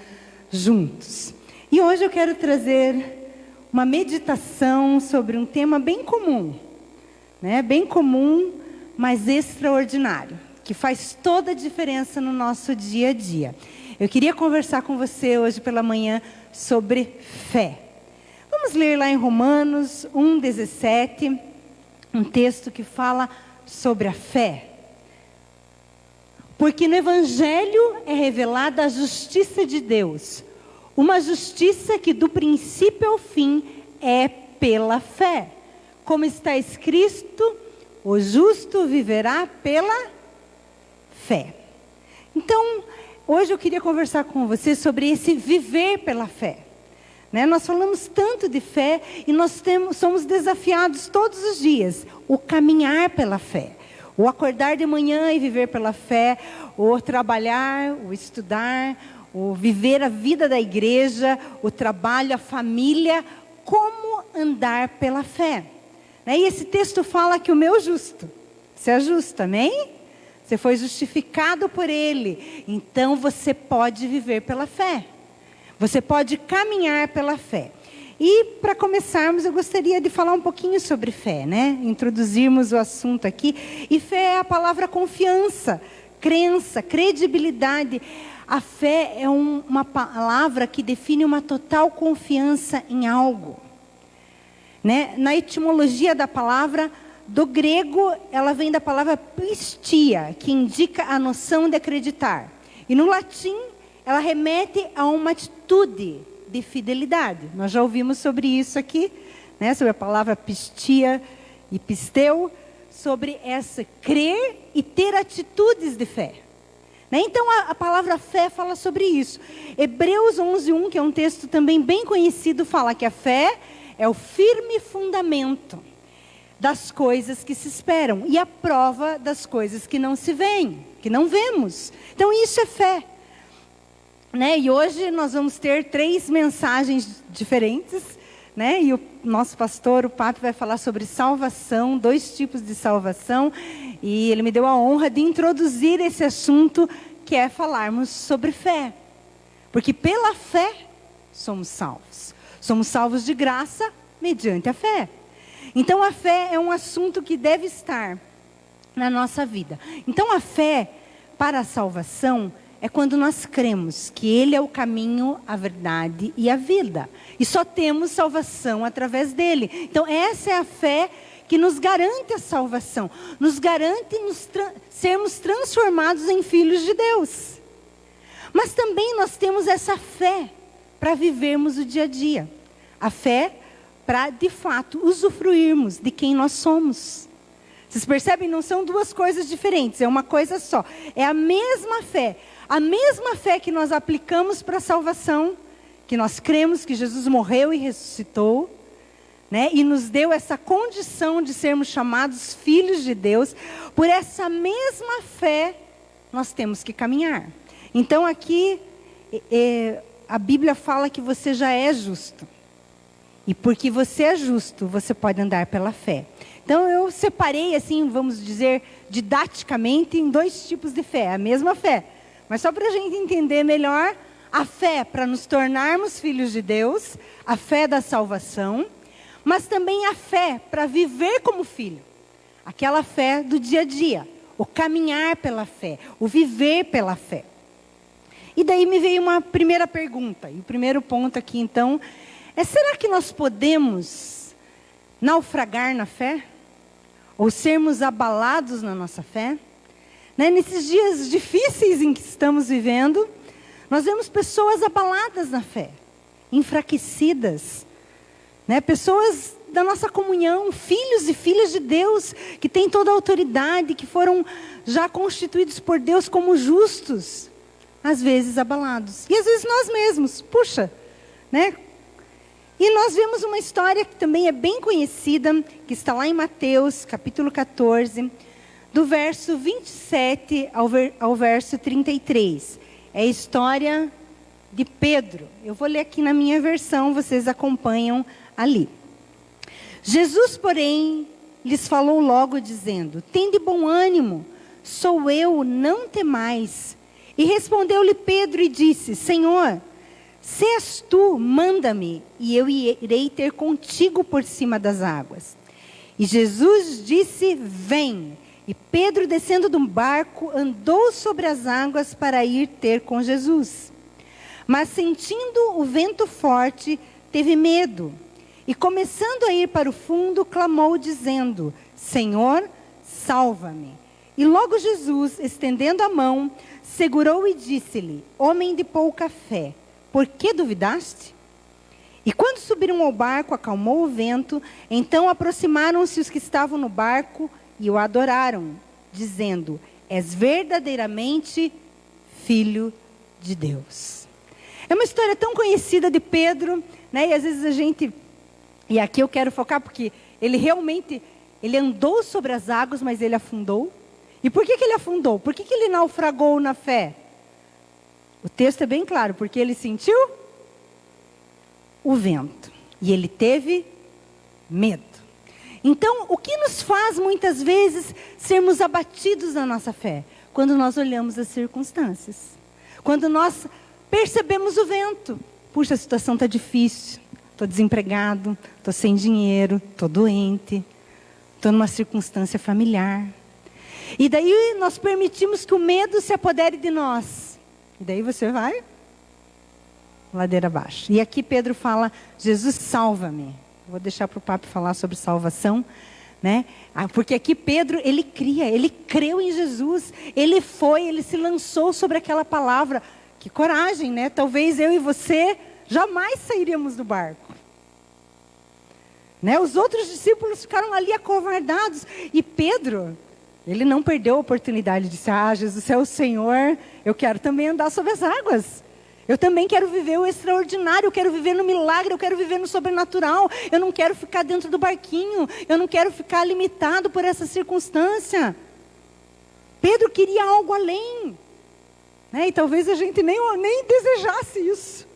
juntos. E hoje eu quero trazer uma meditação sobre um tema bem comum, né? Bem comum, mas extraordinário, que faz toda a diferença no nosso dia a dia. Eu queria conversar com você hoje pela manhã sobre fé. Vamos ler lá em Romanos 1,17, um texto que fala sobre a fé. Porque no Evangelho é revelada a justiça de Deus, uma justiça que do princípio ao fim é pela fé. Como está escrito, o justo viverá pela fé. Então, hoje eu queria conversar com você sobre esse viver pela fé. Nós falamos tanto de fé e nós somos desafiados todos os dias. O caminhar pela fé. O acordar de manhã e viver pela fé. O trabalhar, o estudar, o viver a vida da igreja, o trabalho, a família. Como andar pela fé. E esse texto fala que o meu justo, você é justo, amém? Você foi justificado por Ele. Então você pode viver pela fé. Você pode caminhar pela fé. E para começarmos, eu gostaria de falar um pouquinho sobre fé, né? Introduzirmos o assunto aqui. E fé é a palavra confiança, crença, credibilidade. A fé é uma palavra que define uma total confiança em algo. Na etimologia da palavra, do grego, ela vem da palavra pistia, que indica a noção de acreditar. E no latim, ela remete a uma atitude de fidelidade. Nós já ouvimos sobre isso aqui, sobre a palavra pistia e pisteu, sobre essa crer e ter atitudes de fé. Então a palavra fé fala sobre isso. Hebreus 11:1, que é um texto também bem conhecido, fala que a fé é o firme fundamento das coisas que se esperam e a prova das coisas que não se veem, que não vemos. Então isso é fé. E hoje nós vamos ter 3 mensagens diferentes, né? E o nosso pastor, o Papi, vai falar sobre salvação, 2 tipos de salvação. E ele me deu a honra de introduzir esse assunto, que é falarmos sobre fé. Porque pela fé somos salvos. Somos salvos de graça mediante a fé. Então a fé é um assunto que deve estar na nossa vida. Então a fé para a salvação é quando nós cremos que Ele é o caminho, a verdade e a vida. E só temos salvação através dEle. Então essa é a fé que nos garante a salvação. Nos garante sermos transformados em filhos de Deus. Mas também nós temos essa fé para vivermos o dia a dia. A fé para, de fato, usufruirmos de quem nós somos. Vocês percebem? Não são 2 coisas diferentes, é uma coisa só. É a mesma fé. A mesma fé que nós aplicamos para a salvação, que nós cremos que Jesus morreu e ressuscitou, né? E nos deu essa condição de sermos chamados filhos de Deus. Por essa mesma fé, nós temos que caminhar. Então aqui, a Bíblia fala que você já é justo. E porque você é justo, você pode andar pela fé. Então eu separei, assim, vamos dizer, didaticamente, em 2 tipos de fé. A mesma fé. Mas só para a gente entender melhor, a fé para nos tornarmos filhos de Deus, a fé da salvação, mas também a fé para viver como filho. Aquela fé do dia a dia, o caminhar pela fé, o viver pela fé. E daí me veio uma primeira pergunta, e o primeiro ponto aqui então, será que nós podemos naufragar na fé? Ou sermos abalados na nossa fé? Né? Nesses dias difíceis em que estamos vivendo, nós vemos pessoas abaladas na fé, enfraquecidas, né? Pessoas da nossa comunhão, filhos e filhas de Deus, que têm toda a autoridade, que foram já constituídos por Deus como justos, às vezes abalados. E às vezes nós mesmos, puxa, né? E nós vemos uma história que também é bem conhecida, que está lá em Mateus, capítulo 14, do verso 27 ao verso 33. É a história de Pedro. Eu vou ler aqui na minha versão, vocês acompanham ali. Jesus, porém, lhes falou logo, dizendo: tende bom ânimo, sou eu, não temais. E respondeu-lhe Pedro e disse: Senhor, se és tu, manda-me, e eu irei ter contigo por cima das águas. E Jesus disse: vem. E Pedro, descendo do barco, andou sobre as águas para ir ter com Jesus. Mas sentindo o vento forte, teve medo. E começando a ir para o fundo, clamou dizendo: Senhor, salva-me. E logo Jesus, estendendo a mão, segurou e disse-lhe: homem de pouca fé, por que duvidaste? E quando subiram ao barco, acalmou o vento. Então aproximaram-se os que estavam no barco e o adoraram, dizendo: és verdadeiramente filho de Deus. É uma história tão conhecida de Pedro, né? E às vezes a gente... E aqui eu quero focar porque ele realmente... Ele andou sobre as águas, mas ele afundou. E por que ele afundou? Por que ele naufragou na fé? O texto é bem claro, porque ele sentiu o vento. E ele teve medo. Então, o que nos faz muitas vezes sermos abatidos na nossa fé? Quando nós olhamos as circunstâncias. Quando nós percebemos o vento. Puxa, a situação está difícil. Estou desempregado, estou sem dinheiro, estou doente, estou numa circunstância familiar. E daí nós permitimos que o medo se apodere de nós. E daí você vai ladeira abaixo. E aqui Pedro fala: Jesus, salva-me. Vou deixar para o Papo falar sobre salvação, né? Porque aqui Pedro, ele creu em Jesus. Ele se lançou sobre aquela palavra. Que coragem, né? Talvez eu e você jamais sairíamos do barco. Né? Os outros discípulos ficaram ali acovardados. E Pedro, ele não perdeu a oportunidade de dizer: Jesus é o Senhor, eu quero também andar sobre as águas. Eu também quero viver o extraordinário, eu quero viver no milagre, eu quero viver no sobrenatural. Eu não quero ficar dentro do barquinho, eu não quero ficar limitado por essa circunstância. Pedro queria algo além. Né? E talvez a gente nem desejasse isso.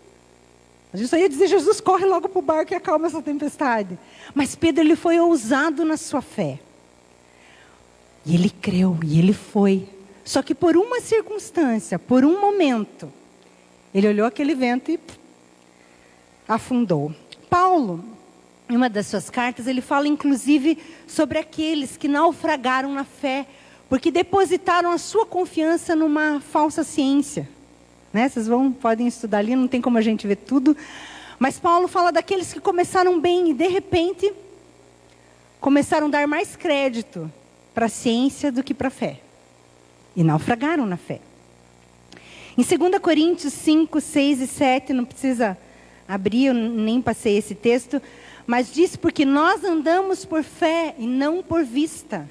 A gente só ia dizer, Jesus, corre logo para o barco e acalma essa tempestade. Mas Pedro, ele foi ousado na sua fé. E ele creu, e ele foi. Só que por uma circunstância, por um momento, ele olhou aquele vento e afundou. Paulo, em uma das suas cartas, ele fala inclusive sobre aqueles que naufragaram na fé, porque depositaram a sua confiança numa falsa ciência. Né? Vocês podem estudar ali, não tem como a gente ver tudo. Mas Paulo fala daqueles que começaram bem e de repente começaram a dar mais crédito para a ciência do que para a fé. E naufragaram na fé. Em 2 Coríntios 5, 6 e 7, não precisa abrir, eu nem passei esse texto, mas diz, porque nós andamos por fé e não por vista.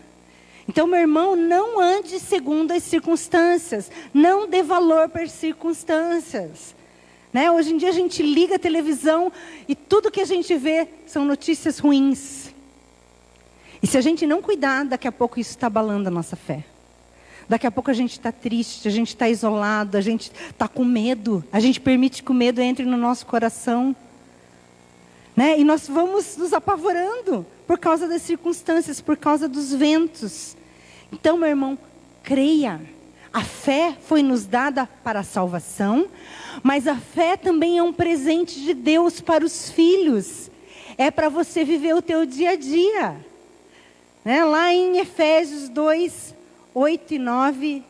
Então, meu irmão, não ande segundo as circunstâncias. Não dê valor para as circunstâncias. Né? Hoje em dia a gente liga a televisão e tudo que a gente vê são notícias ruins. E se a gente não cuidar, daqui a pouco isso está abalando a nossa fé. Daqui a pouco a gente está triste, a gente está isolado, a gente está com medo. A gente permite que o medo entre no nosso coração. Né? E nós vamos nos apavorando por causa das circunstâncias, por causa dos ventos. Então, meu irmão, creia. A fé foi nos dada para a salvação, mas a fé também é um presente de Deus para os filhos. É para você viver o teu dia a dia. Né? Lá em Efésios 2, 8 e 9,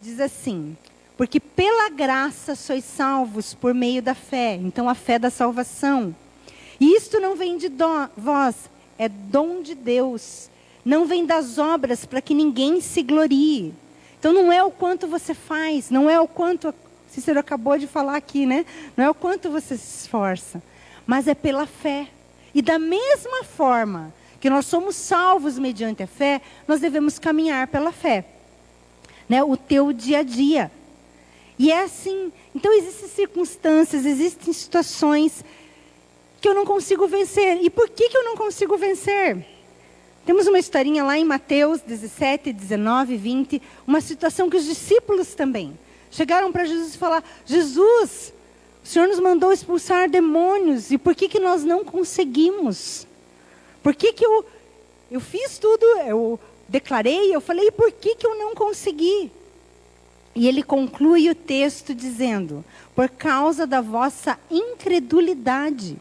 diz assim: porque pela graça sois salvos por meio da fé. Então, a fé da salvação. E isto não vem de vós, é dom de Deus. Não vem das obras para que ninguém se glorie. Então não é o quanto você faz, não é o quanto, Cícero acabou de falar aqui, né? Não é o quanto você se esforça, mas é pela fé. E da mesma forma que nós somos salvos mediante a fé, nós devemos caminhar pela fé. Né? O teu dia a dia. E é assim, então existem circunstâncias, existem situações que eu não consigo vencer. E por que eu não consigo vencer? Temos uma historinha lá em Mateus 17, 19, 20, uma situação que os discípulos também chegaram para Jesus e falaram: Jesus, o Senhor nos mandou expulsar demônios, e por que nós não conseguimos? Por que eu fiz tudo, eu declarei, eu falei, e por que eu não consegui? E ele conclui o texto dizendo: por causa da vossa incredulidade.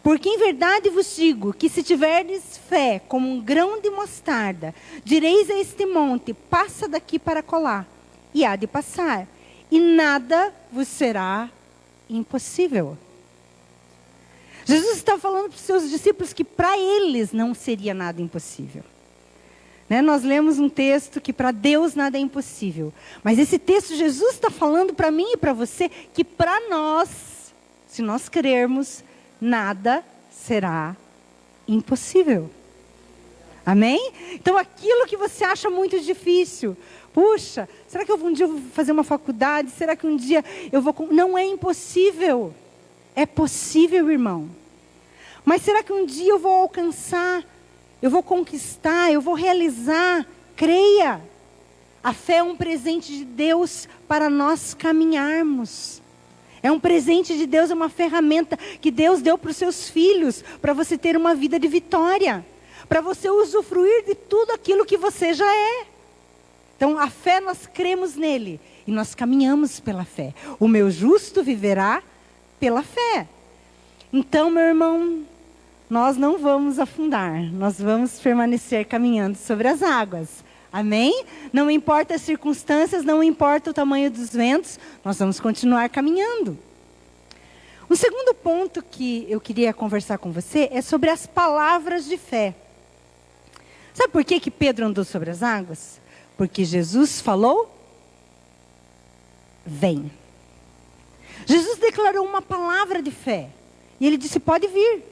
Porque em verdade vos digo que se tiverdes fé como um grão de mostarda, direis a este monte, passa daqui para colar, e há de passar, e nada vos será impossível. Jesus está falando para os seus discípulos que para eles não seria nada impossível. Né? Nós lemos um texto que para Deus nada é impossível. Mas esse texto Jesus está falando para mim e para você que para nós, se nós crermos, nada será impossível. Amém? Então aquilo que você acha muito difícil, puxa, será que um dia eu vou fazer uma faculdade? Será que um dia eu vou... Não é impossível. É possível, irmão. Mas será que um dia eu vou alcançar? Eu vou conquistar? Eu vou realizar? Creia. A fé é um presente de Deus para nós caminharmos. É um presente de Deus, é uma ferramenta que Deus deu para os seus filhos, para você ter uma vida de vitória, para você usufruir de tudo aquilo que você já é. Então, a fé, nós cremos nele e nós caminhamos pela fé. O meu justo viverá pela fé. Então, meu irmão, nós não vamos afundar, nós vamos permanecer caminhando sobre as águas. Amém? Não importa as circunstâncias, não importa o tamanho dos ventos, nós vamos continuar caminhando. Um segundo ponto que eu queria conversar com você é sobre as palavras de fé. Sabe por que Pedro andou sobre as águas? Porque Jesus falou: vem. Jesus declarou uma palavra de fé. E ele disse: pode vir.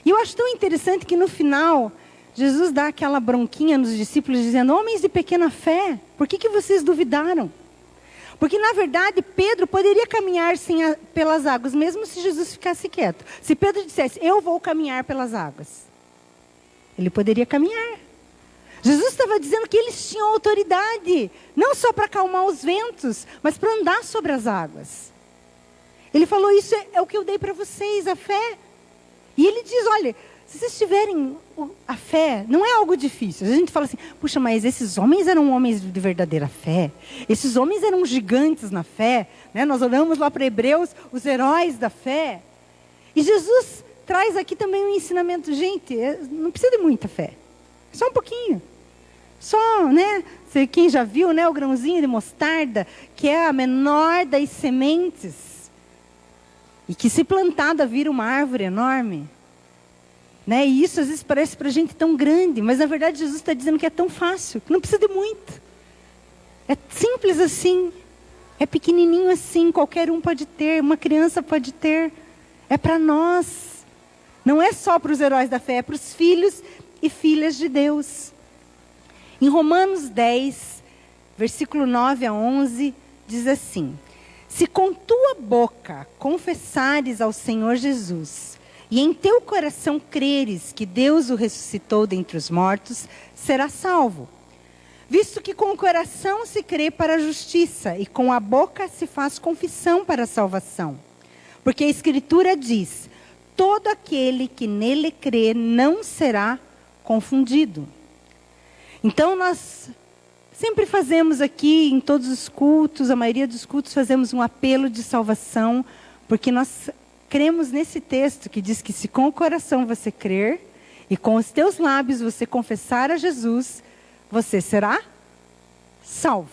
E eu acho tão interessante que no final Jesus dá aquela bronquinha nos discípulos, dizendo: homens de pequena fé, por que vocês duvidaram? Porque, na verdade, Pedro poderia caminhar pelas águas, mesmo se Jesus ficasse quieto. Se Pedro dissesse: eu vou caminhar pelas águas, ele poderia caminhar. Jesus estava dizendo que eles tinham autoridade, não só para acalmar os ventos, mas para andar sobre as águas. Ele falou, isso é o que eu dei para vocês, a fé. E ele diz, olha, se vocês tiverem a fé, não é algo difícil. A gente fala assim, puxa, mas esses homens eram homens de verdadeira fé. Esses homens eram gigantes na fé. Né? Nós olhamos lá para Hebreus, os heróis da fé. E Jesus traz aqui também um ensinamento. Gente, não precisa de muita fé. Só um pouquinho. Só, né? Quem já viu, né, o grãozinho de mostarda, que é a menor das sementes. E que se plantada vira uma árvore enorme. Né? E isso às vezes parece para a gente tão grande. Mas na verdade Jesus está dizendo que é tão fácil. Que não precisa de muito. É simples assim. É pequenininho assim. Qualquer um pode ter. Uma criança pode ter. É para nós. Não é só para os heróis da fé. É para os filhos e filhas de Deus. Em Romanos 10, versículo 9 a 11, diz assim: se com tua boca confessares ao Senhor Jesus, e em teu coração creres que Deus o ressuscitou dentre os mortos, serás salvo. Visto que com o coração se crê para a justiça, e com a boca se faz confissão para a salvação. Porque a Escritura diz, todo aquele que nele crê não será confundido. Então nós sempre fazemos aqui, em todos os cultos, a maioria dos cultos, fazemos um apelo de salvação, porque nós cremos nesse texto que diz que se com o coração você crer, e com os teus lábios você confessar a Jesus, você será salvo.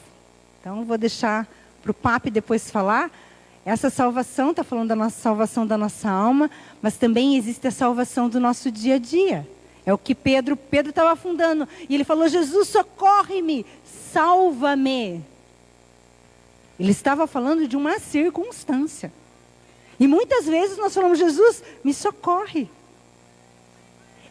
Então vou deixar para o Papi depois falar. Essa salvação, está falando da nossa salvação da nossa alma, mas também existe a salvação do nosso dia a dia. É o que Pedro estava afundando. E ele falou, Jesus, socorre-me, salva-me. Ele estava falando de uma circunstância. E muitas vezes nós falamos, Jesus, me socorre.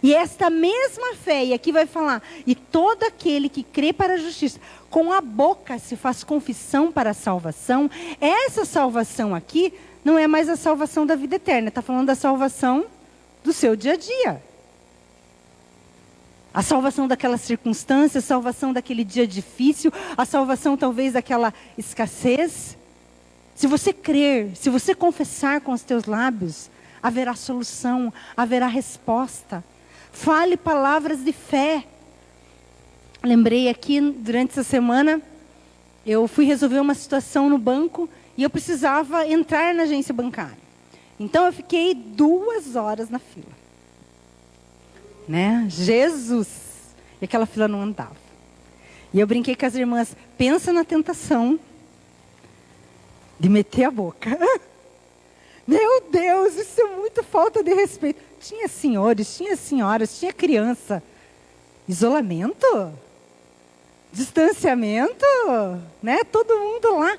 E esta mesma fé, e aqui vai falar, e todo aquele que crê para a justiça, com a boca se faz confissão para a salvação. Essa salvação aqui não é mais a salvação da vida eterna, está falando da salvação do seu dia a dia. A salvação daquela circunstância, a salvação daquele dia difícil, a salvação talvez daquela escassez. Se você crer, se você confessar com os teus lábios, haverá solução, haverá resposta. Fale palavras de fé. Lembrei aqui, durante essa semana, eu fui resolver uma situação no banco e eu precisava entrar na agência bancária. Então eu fiquei 2 horas na fila. Né? Jesus! E aquela fila não andava. E eu brinquei com as irmãs, pensa na tentação de meter a boca. Meu Deus, isso é muito falta de respeito. Tinha senhores, tinha senhoras, tinha criança. Isolamento? Distanciamento? Né? Todo mundo lá.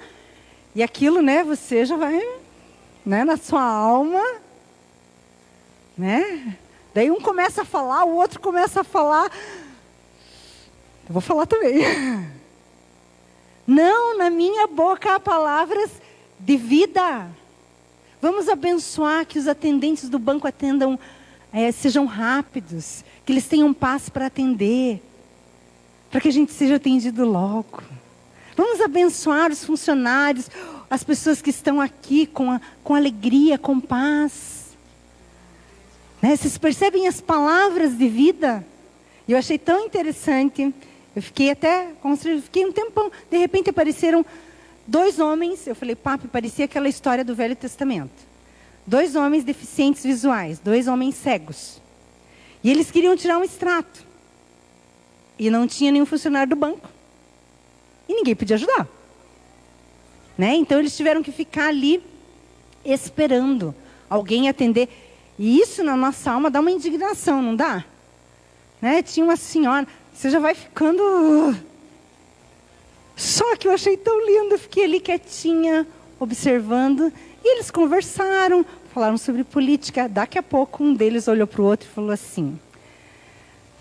E aquilo, né, você já vai, né, na sua alma, né? Daí um começa a falar, o outro começa a falar. Eu vou falar também. Não, na minha boca há palavras de vida. Vamos abençoar que os atendentes do banco atendam, sejam rápidos, que eles tenham paz para atender, para que a gente seja atendido logo. Vamos abençoar os funcionários, as pessoas que estão aqui com alegria, com paz. Né? Vocês percebem as palavras de vida? Eu achei tão interessante. Eu fiquei fiquei um tempão. De repente apareceram 2 homens. Eu falei, papi, parecia aquela história do Velho Testamento. 2 homens deficientes visuais, 2 homens cegos. E eles queriam tirar um extrato. E não tinha nenhum funcionário do banco. E ninguém podia ajudar. Né? Então eles tiveram que ficar ali esperando alguém atender. E isso na nossa alma dá uma indignação, não dá? Né? Tinha uma senhora, você já vai ficando... Só que eu achei tão lindo, eu fiquei ali quietinha, observando. E eles conversaram, falaram sobre política. Daqui a pouco um deles olhou para o outro e falou assim,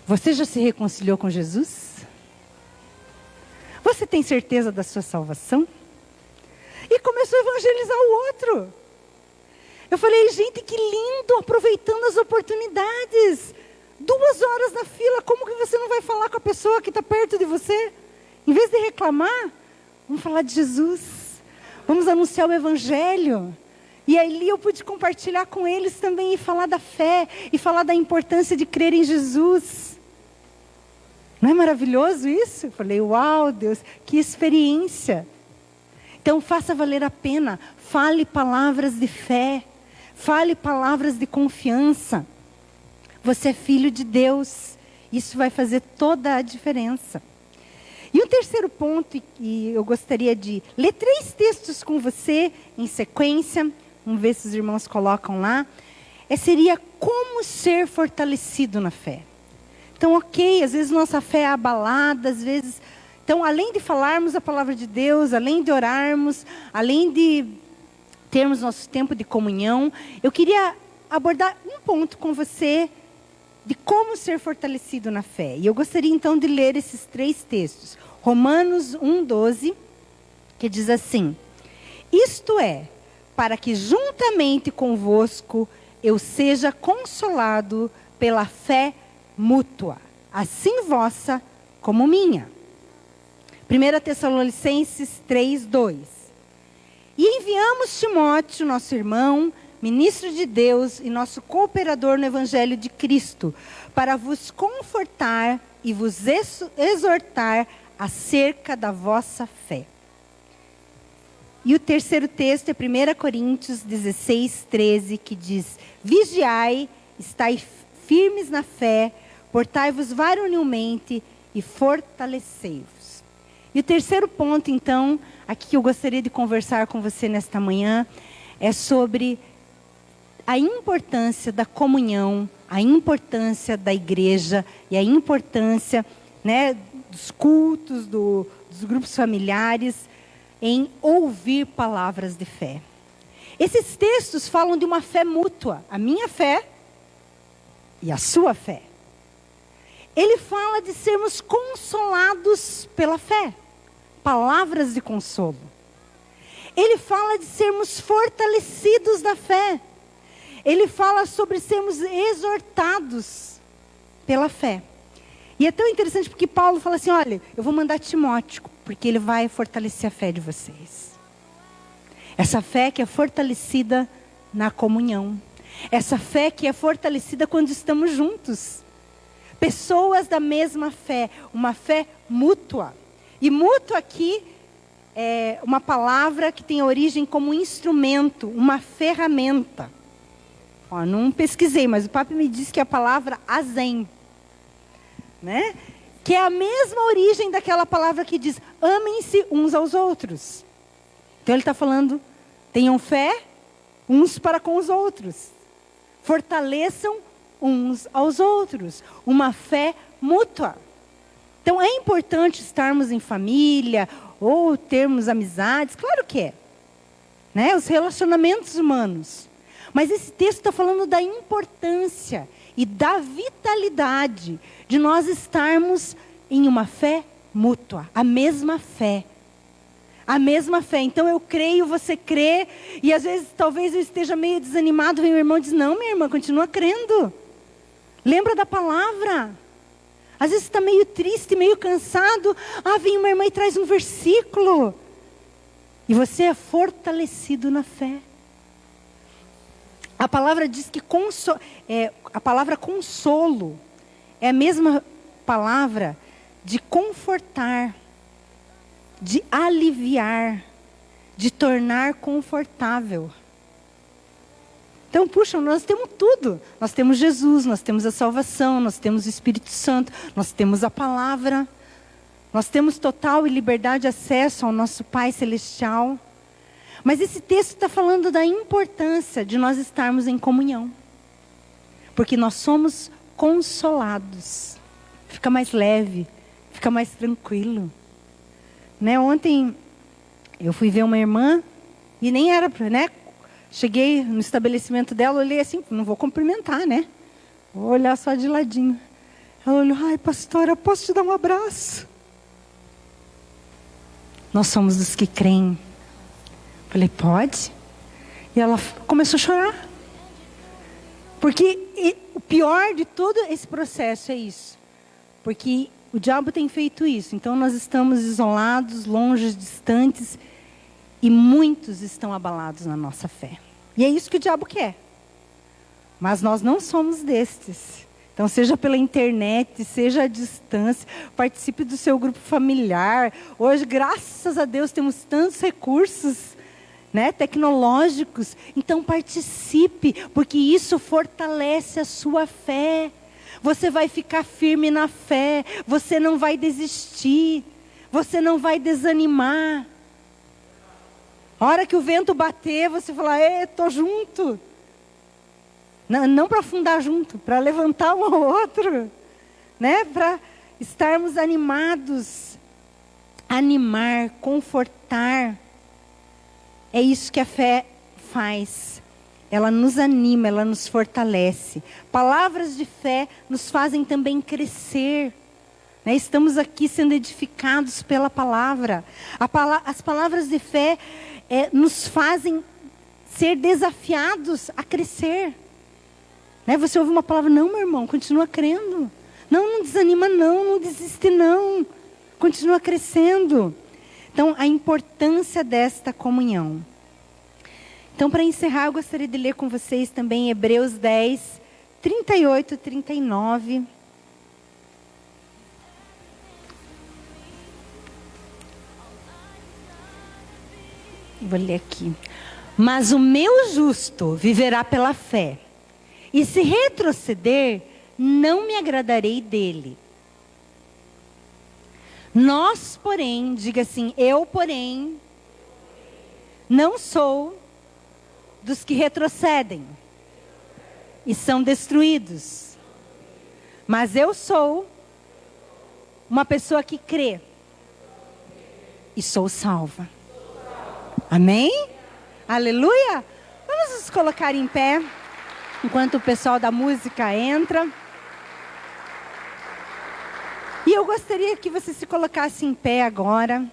você já se reconciliou com Jesus? Você tem certeza da sua salvação? E começou a evangelizar o outro. Eu falei, gente, que lindo, aproveitando as oportunidades. 2 horas na fila, como que você não vai falar com a pessoa que está perto de você? Em vez de reclamar, vamos falar de Jesus. Vamos anunciar o Evangelho. E ali eu pude compartilhar com eles também e falar da fé, e falar da importância de crer em Jesus. Não é maravilhoso isso? Eu falei, uau, Deus, que experiência. Então faça valer a pena, fale palavras de fé, fale palavras de confiança. Você é filho de Deus, isso vai fazer toda a diferença. E o terceiro ponto, e eu gostaria de ler 3 textos com você em sequência, vamos ver se os irmãos colocam lá, seria como ser fortalecido na fé. Então, ok, às vezes nossa fé é abalada, às vezes... Então, além de falarmos a palavra de Deus, além de orarmos, além de termos nosso tempo de comunhão, eu queria abordar um ponto com você de como ser fortalecido na fé. E eu gostaria então de ler esses 3 textos. Romanos 1:12, que diz assim: isto é, para que juntamente convosco eu seja consolado pela fé mútua, assim vossa como minha. 1 Tessalonicenses 3:2. E enviamos Timóteo, nosso irmão, ministro de Deus e nosso cooperador no Evangelho de Cristo, para vos confortar e vos exortar acerca da vossa fé. E o terceiro texto é 1 Coríntios 16:13, que diz: vigiai, estai firmes na fé, portai-vos varonilmente e fortalecei-vos. E o terceiro ponto, então, aqui que eu gostaria de conversar com você nesta manhã, é sobre a importância da comunhão, a importância da igreja e a importância, né, dos cultos, dos grupos familiares, em ouvir palavras de fé. Esses textos falam de uma fé mútua, a minha fé e a sua fé. Ele fala de sermos consolados pela fé, palavras de consolo. Ele fala de sermos fortalecidos na fé. Ele fala sobre sermos exortados pela fé. E é tão interessante porque Paulo fala assim, olha, eu vou mandar Timóteo, porque ele vai fortalecer a fé de vocês. Essa fé que é fortalecida na comunhão. Essa fé que é fortalecida quando estamos juntos. Pessoas da mesma fé, uma fé mútua. E mútuo aqui é uma palavra que tem origem como instrumento, uma ferramenta. Ó, não pesquisei, mas o papo me disse que é a palavra azen, né? Que é a mesma origem daquela palavra que diz, amem-se uns aos outros. Então ele está falando, tenham fé uns para com os outros. Fortaleçam uns aos outros. Uma fé mútua. Então é importante estarmos em família ou termos amizades, claro que é, né? Os relacionamentos humanos. Mas esse texto está falando da importância e da vitalidade de nós estarmos em uma fé mútua, a mesma fé. A mesma fé. Então eu creio, você crê, e às vezes talvez eu esteja meio desanimado, vem meu irmão e diz, não, minha irmã, continua crendo. Lembra da palavra. Às vezes está meio triste, meio cansado. Vem uma irmã e traz um versículo. E você é fortalecido na fé. A palavra diz que a palavra consolo é a mesma palavra de confortar, de aliviar, de tornar confortável. Então, puxa, nós temos tudo. Nós temos Jesus, nós temos a salvação, nós temos o Espírito Santo, nós temos a palavra. Nós temos total e liberdade de acesso ao nosso Pai Celestial. Mas esse texto está falando da importância de nós estarmos em comunhão. Porque nós somos consolados. Fica mais leve, fica mais tranquilo. Né? Ontem eu fui ver uma irmã e nem era para, né? Cheguei no estabelecimento dela, olhei assim, não vou cumprimentar, né? Vou olhar só de ladinho. Ela olhou, ai pastora, posso te dar um abraço? Nós somos dos que creem. Falei, pode? E ela começou a chorar. Porque o pior de todo esse processo é isso. Porque o diabo tem feito isso. Então nós estamos isolados, longe, distantes. E muitos estão abalados na nossa fé. E é isso que o diabo quer. Mas nós não somos destes. Então, seja pela internet, seja à distância, participe do seu grupo familiar. Hoje, graças a Deus, temos tantos recursos, né, tecnológicos. Então, participe, porque isso fortalece a sua fé. Você vai ficar firme na fé. Você não vai desistir. Você não vai desanimar. A hora que o vento bater, você fala, estou junto. Não para afundar junto, para levantar um ao outro, né? Para estarmos animados, animar, confortar. É isso que a fé faz. Ela nos anima, ela nos fortalece. Palavras de fé nos fazem também crescer. Né? Estamos aqui sendo edificados pela palavra. As palavras de fé nos fazem ser desafiados a crescer. Né? Você ouve uma palavra, não, meu irmão, continua crendo. Não desanima não desiste não. Continua crescendo. Então, a importância desta comunhão. Então, para encerrar, eu gostaria de ler com vocês também Hebreus 10, 38 e 39. Vou ler aqui. Mas o meu justo viverá pela fé. E se retroceder, não me agradarei dele. Nós, porém, diga assim, eu, porém, não sou dos que retrocedem e são destruídos. Mas eu sou uma pessoa que crê e sou salva. Amém? Aleluia? Vamos nos colocar em pé. Enquanto o pessoal da música entra. E eu gostaria que você se colocasse em pé agora.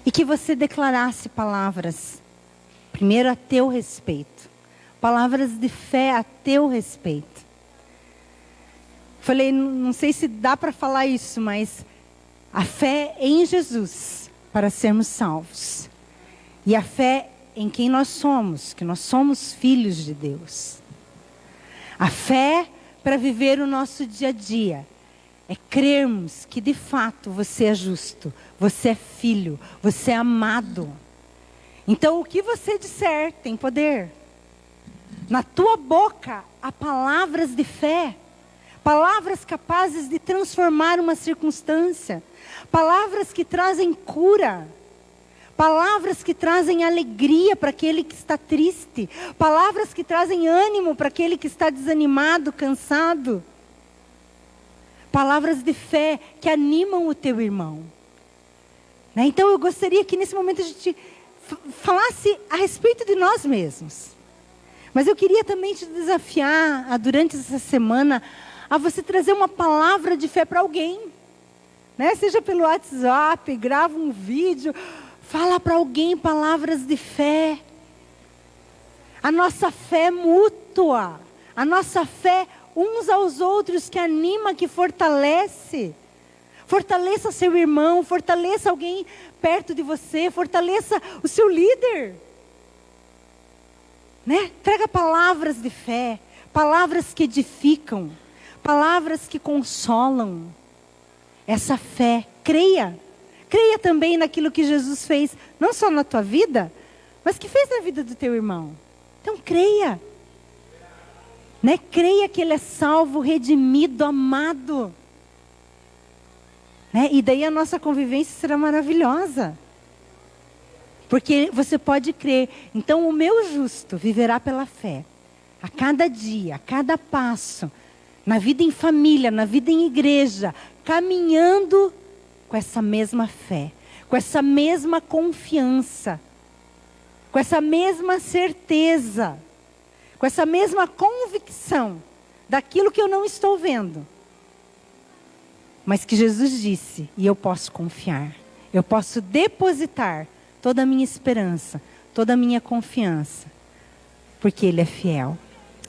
E que você declarasse palavras. Primeiro a teu respeito. Palavras de fé a teu respeito. Falei, não sei se dá para falar isso, mas a fé em Jesus para sermos salvos. E a fé em quem nós somos, que nós somos filhos de Deus. A fé para viver o nosso dia a dia é crermos que de fato você é justo, você é filho, você é amado. Então o que você disser tem poder. Na tua boca há palavras de fé, palavras capazes de transformar uma circunstância, palavras que trazem cura. Palavras que trazem alegria para aquele que está triste. Palavras que trazem ânimo para aquele que está desanimado, cansado. Palavras de fé que animam o teu irmão. Né? Então eu gostaria que nesse momento a gente falasse a respeito de nós mesmos. Mas eu queria também te desafiar, durante essa semana, a você trazer uma palavra de fé para alguém. Né? Seja pelo WhatsApp, grava um vídeo... Fala para alguém palavras de fé. A nossa fé mútua. A nossa fé uns aos outros que anima, que fortalece. Fortaleça seu irmão, fortaleça alguém perto de você, fortaleça o seu líder. Né? Traga palavras de fé, palavras que edificam, palavras que consolam. Essa fé, creia. Creia também naquilo que Jesus fez, não só na tua vida, mas que fez na vida do teu irmão. Então creia. Né? Creia que ele é salvo, redimido, amado. Né? E daí a nossa convivência será maravilhosa. Porque você pode crer. Então o meu justo viverá pela fé. A cada dia, a cada passo. Na vida em família, na vida em igreja. Caminhando com essa mesma fé, com essa mesma confiança, com essa mesma certeza, com essa mesma convicção daquilo que eu não estou vendo, mas que Jesus disse, e eu posso confiar, eu posso depositar toda a minha esperança, toda a minha confiança, porque Ele é fiel.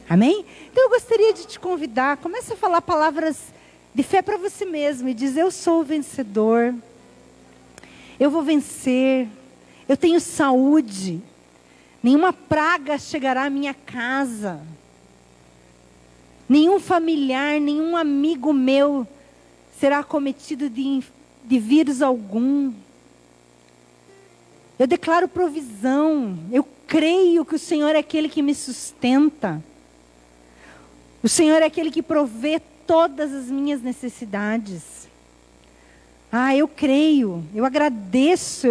Amém? Então eu gostaria de te convidar, comece a falar palavras de fé para você mesmo e diz, eu sou o vencedor, eu vou vencer, Eu tenho saúde. Nenhuma praga chegará à minha casa. Nenhum familiar, nenhum amigo meu será acometido de vírus algum. Eu declaro provisão. Eu creio que o Senhor é aquele que me sustenta. O Senhor é aquele que provê todas as minhas necessidades. Eu creio, eu agradeço.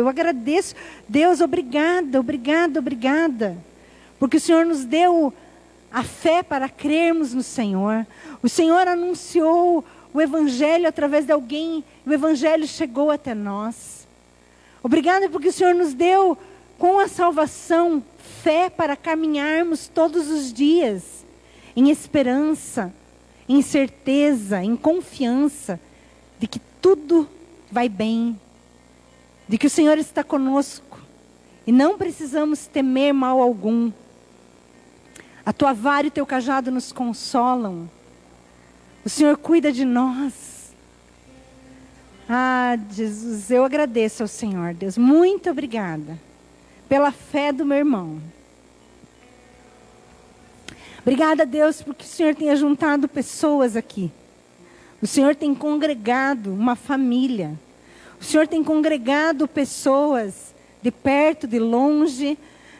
Deus, obrigada, obrigada, obrigada. Porque o Senhor nos deu a fé para crermos no Senhor. O Senhor anunciou o Evangelho através de alguém, o Evangelho chegou até nós. Obrigada porque o Senhor nos deu, com a salvação, fé para caminharmos todos os dias, em esperança, em certeza, em confiança, de que tudo vai bem, de que o Senhor está conosco, e não precisamos temer mal algum. A tua vara e o teu cajado nos consolam. O Senhor cuida de nós. Jesus, eu agradeço ao Senhor, Deus. Muito obrigada pela fé do meu irmão. Obrigada, Deus, porque o Senhor tem juntado pessoas aqui. O Senhor tem congregado uma família. O Senhor tem congregado pessoas de perto, de longe,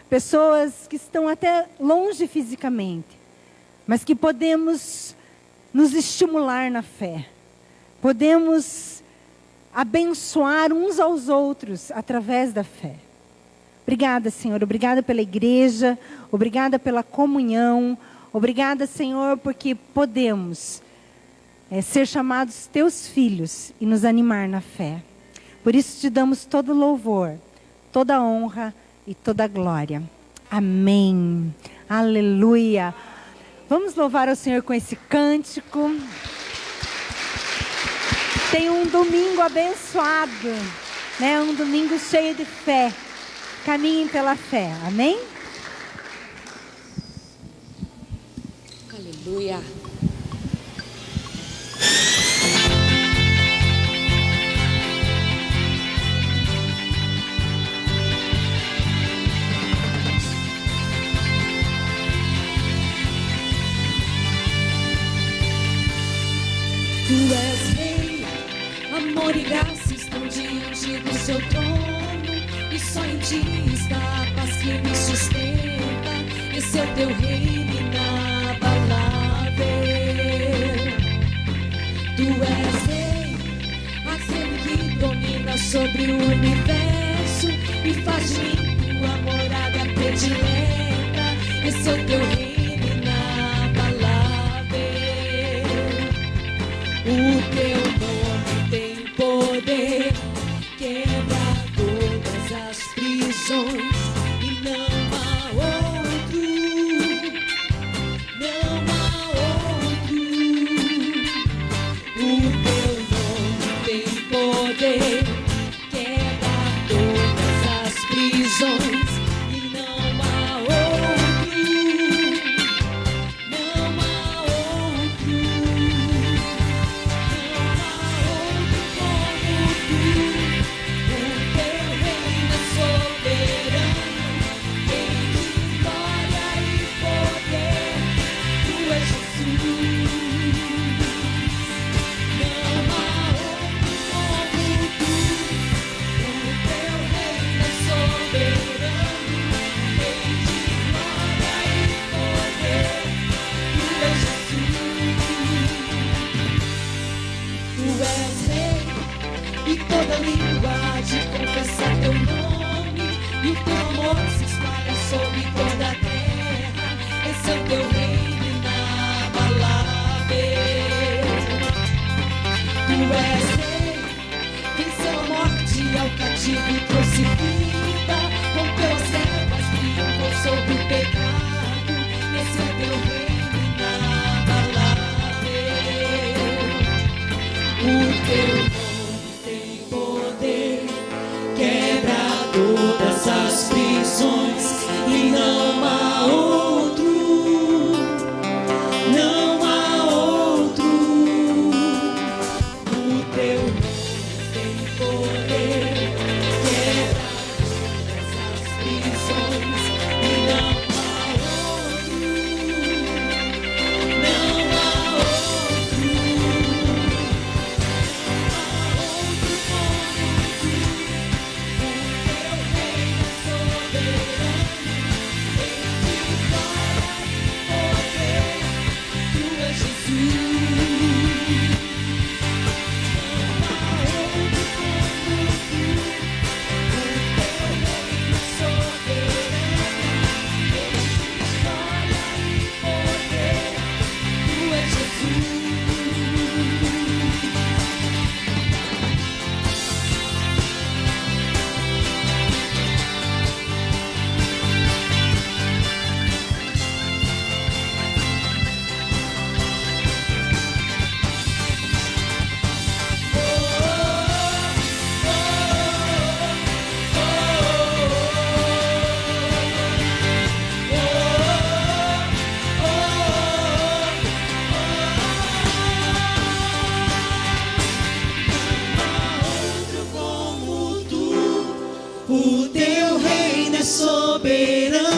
pessoas que estão até longe fisicamente, mas que podemos nos estimular na fé. Podemos abençoar uns aos outros através da fé. Obrigada, Senhor. Obrigada pela igreja. Obrigada pela comunhão. Obrigada, Senhor, porque podemos ser chamados teus filhos e nos animar na fé. Por isso te damos todo louvor, toda honra e toda glória. Amém. Aleluia. Vamos louvar ao Senhor com esse cântico. Tenha um domingo abençoado, né? Um domingo cheio de fé. Caminhem pela fé. Amém? Aleluia. Tu és rei, amor e graça estão diante do seu trono, e só em ti está a paz que me sustenta. Esse é o teu reino inabalável. Tu és rei, aquele que domina sobre o universo e faz de mim tua morada predileta. Esse é o teu reino inabalável. O teu nome tem poder, quebra todas as prisões, e não há outro, não há outro. O teu nome tem poder, quebra todas as prisões, e não há outro, não há outro. Toda língua há de confessar teu nome, e o teu amor se espalha sobre toda a terra. Esse é o teu reino inabalável. Tu és rei, venceu a morte, ao cativo trouxe vida, rompeu as trevas, triunfou sobre o pecado. Esse é o teu reino inabalável. O teu quebra todas as prisões, e não há outro, não há outro. O teu nome tem poder, quebra todas O teu reino é soberano.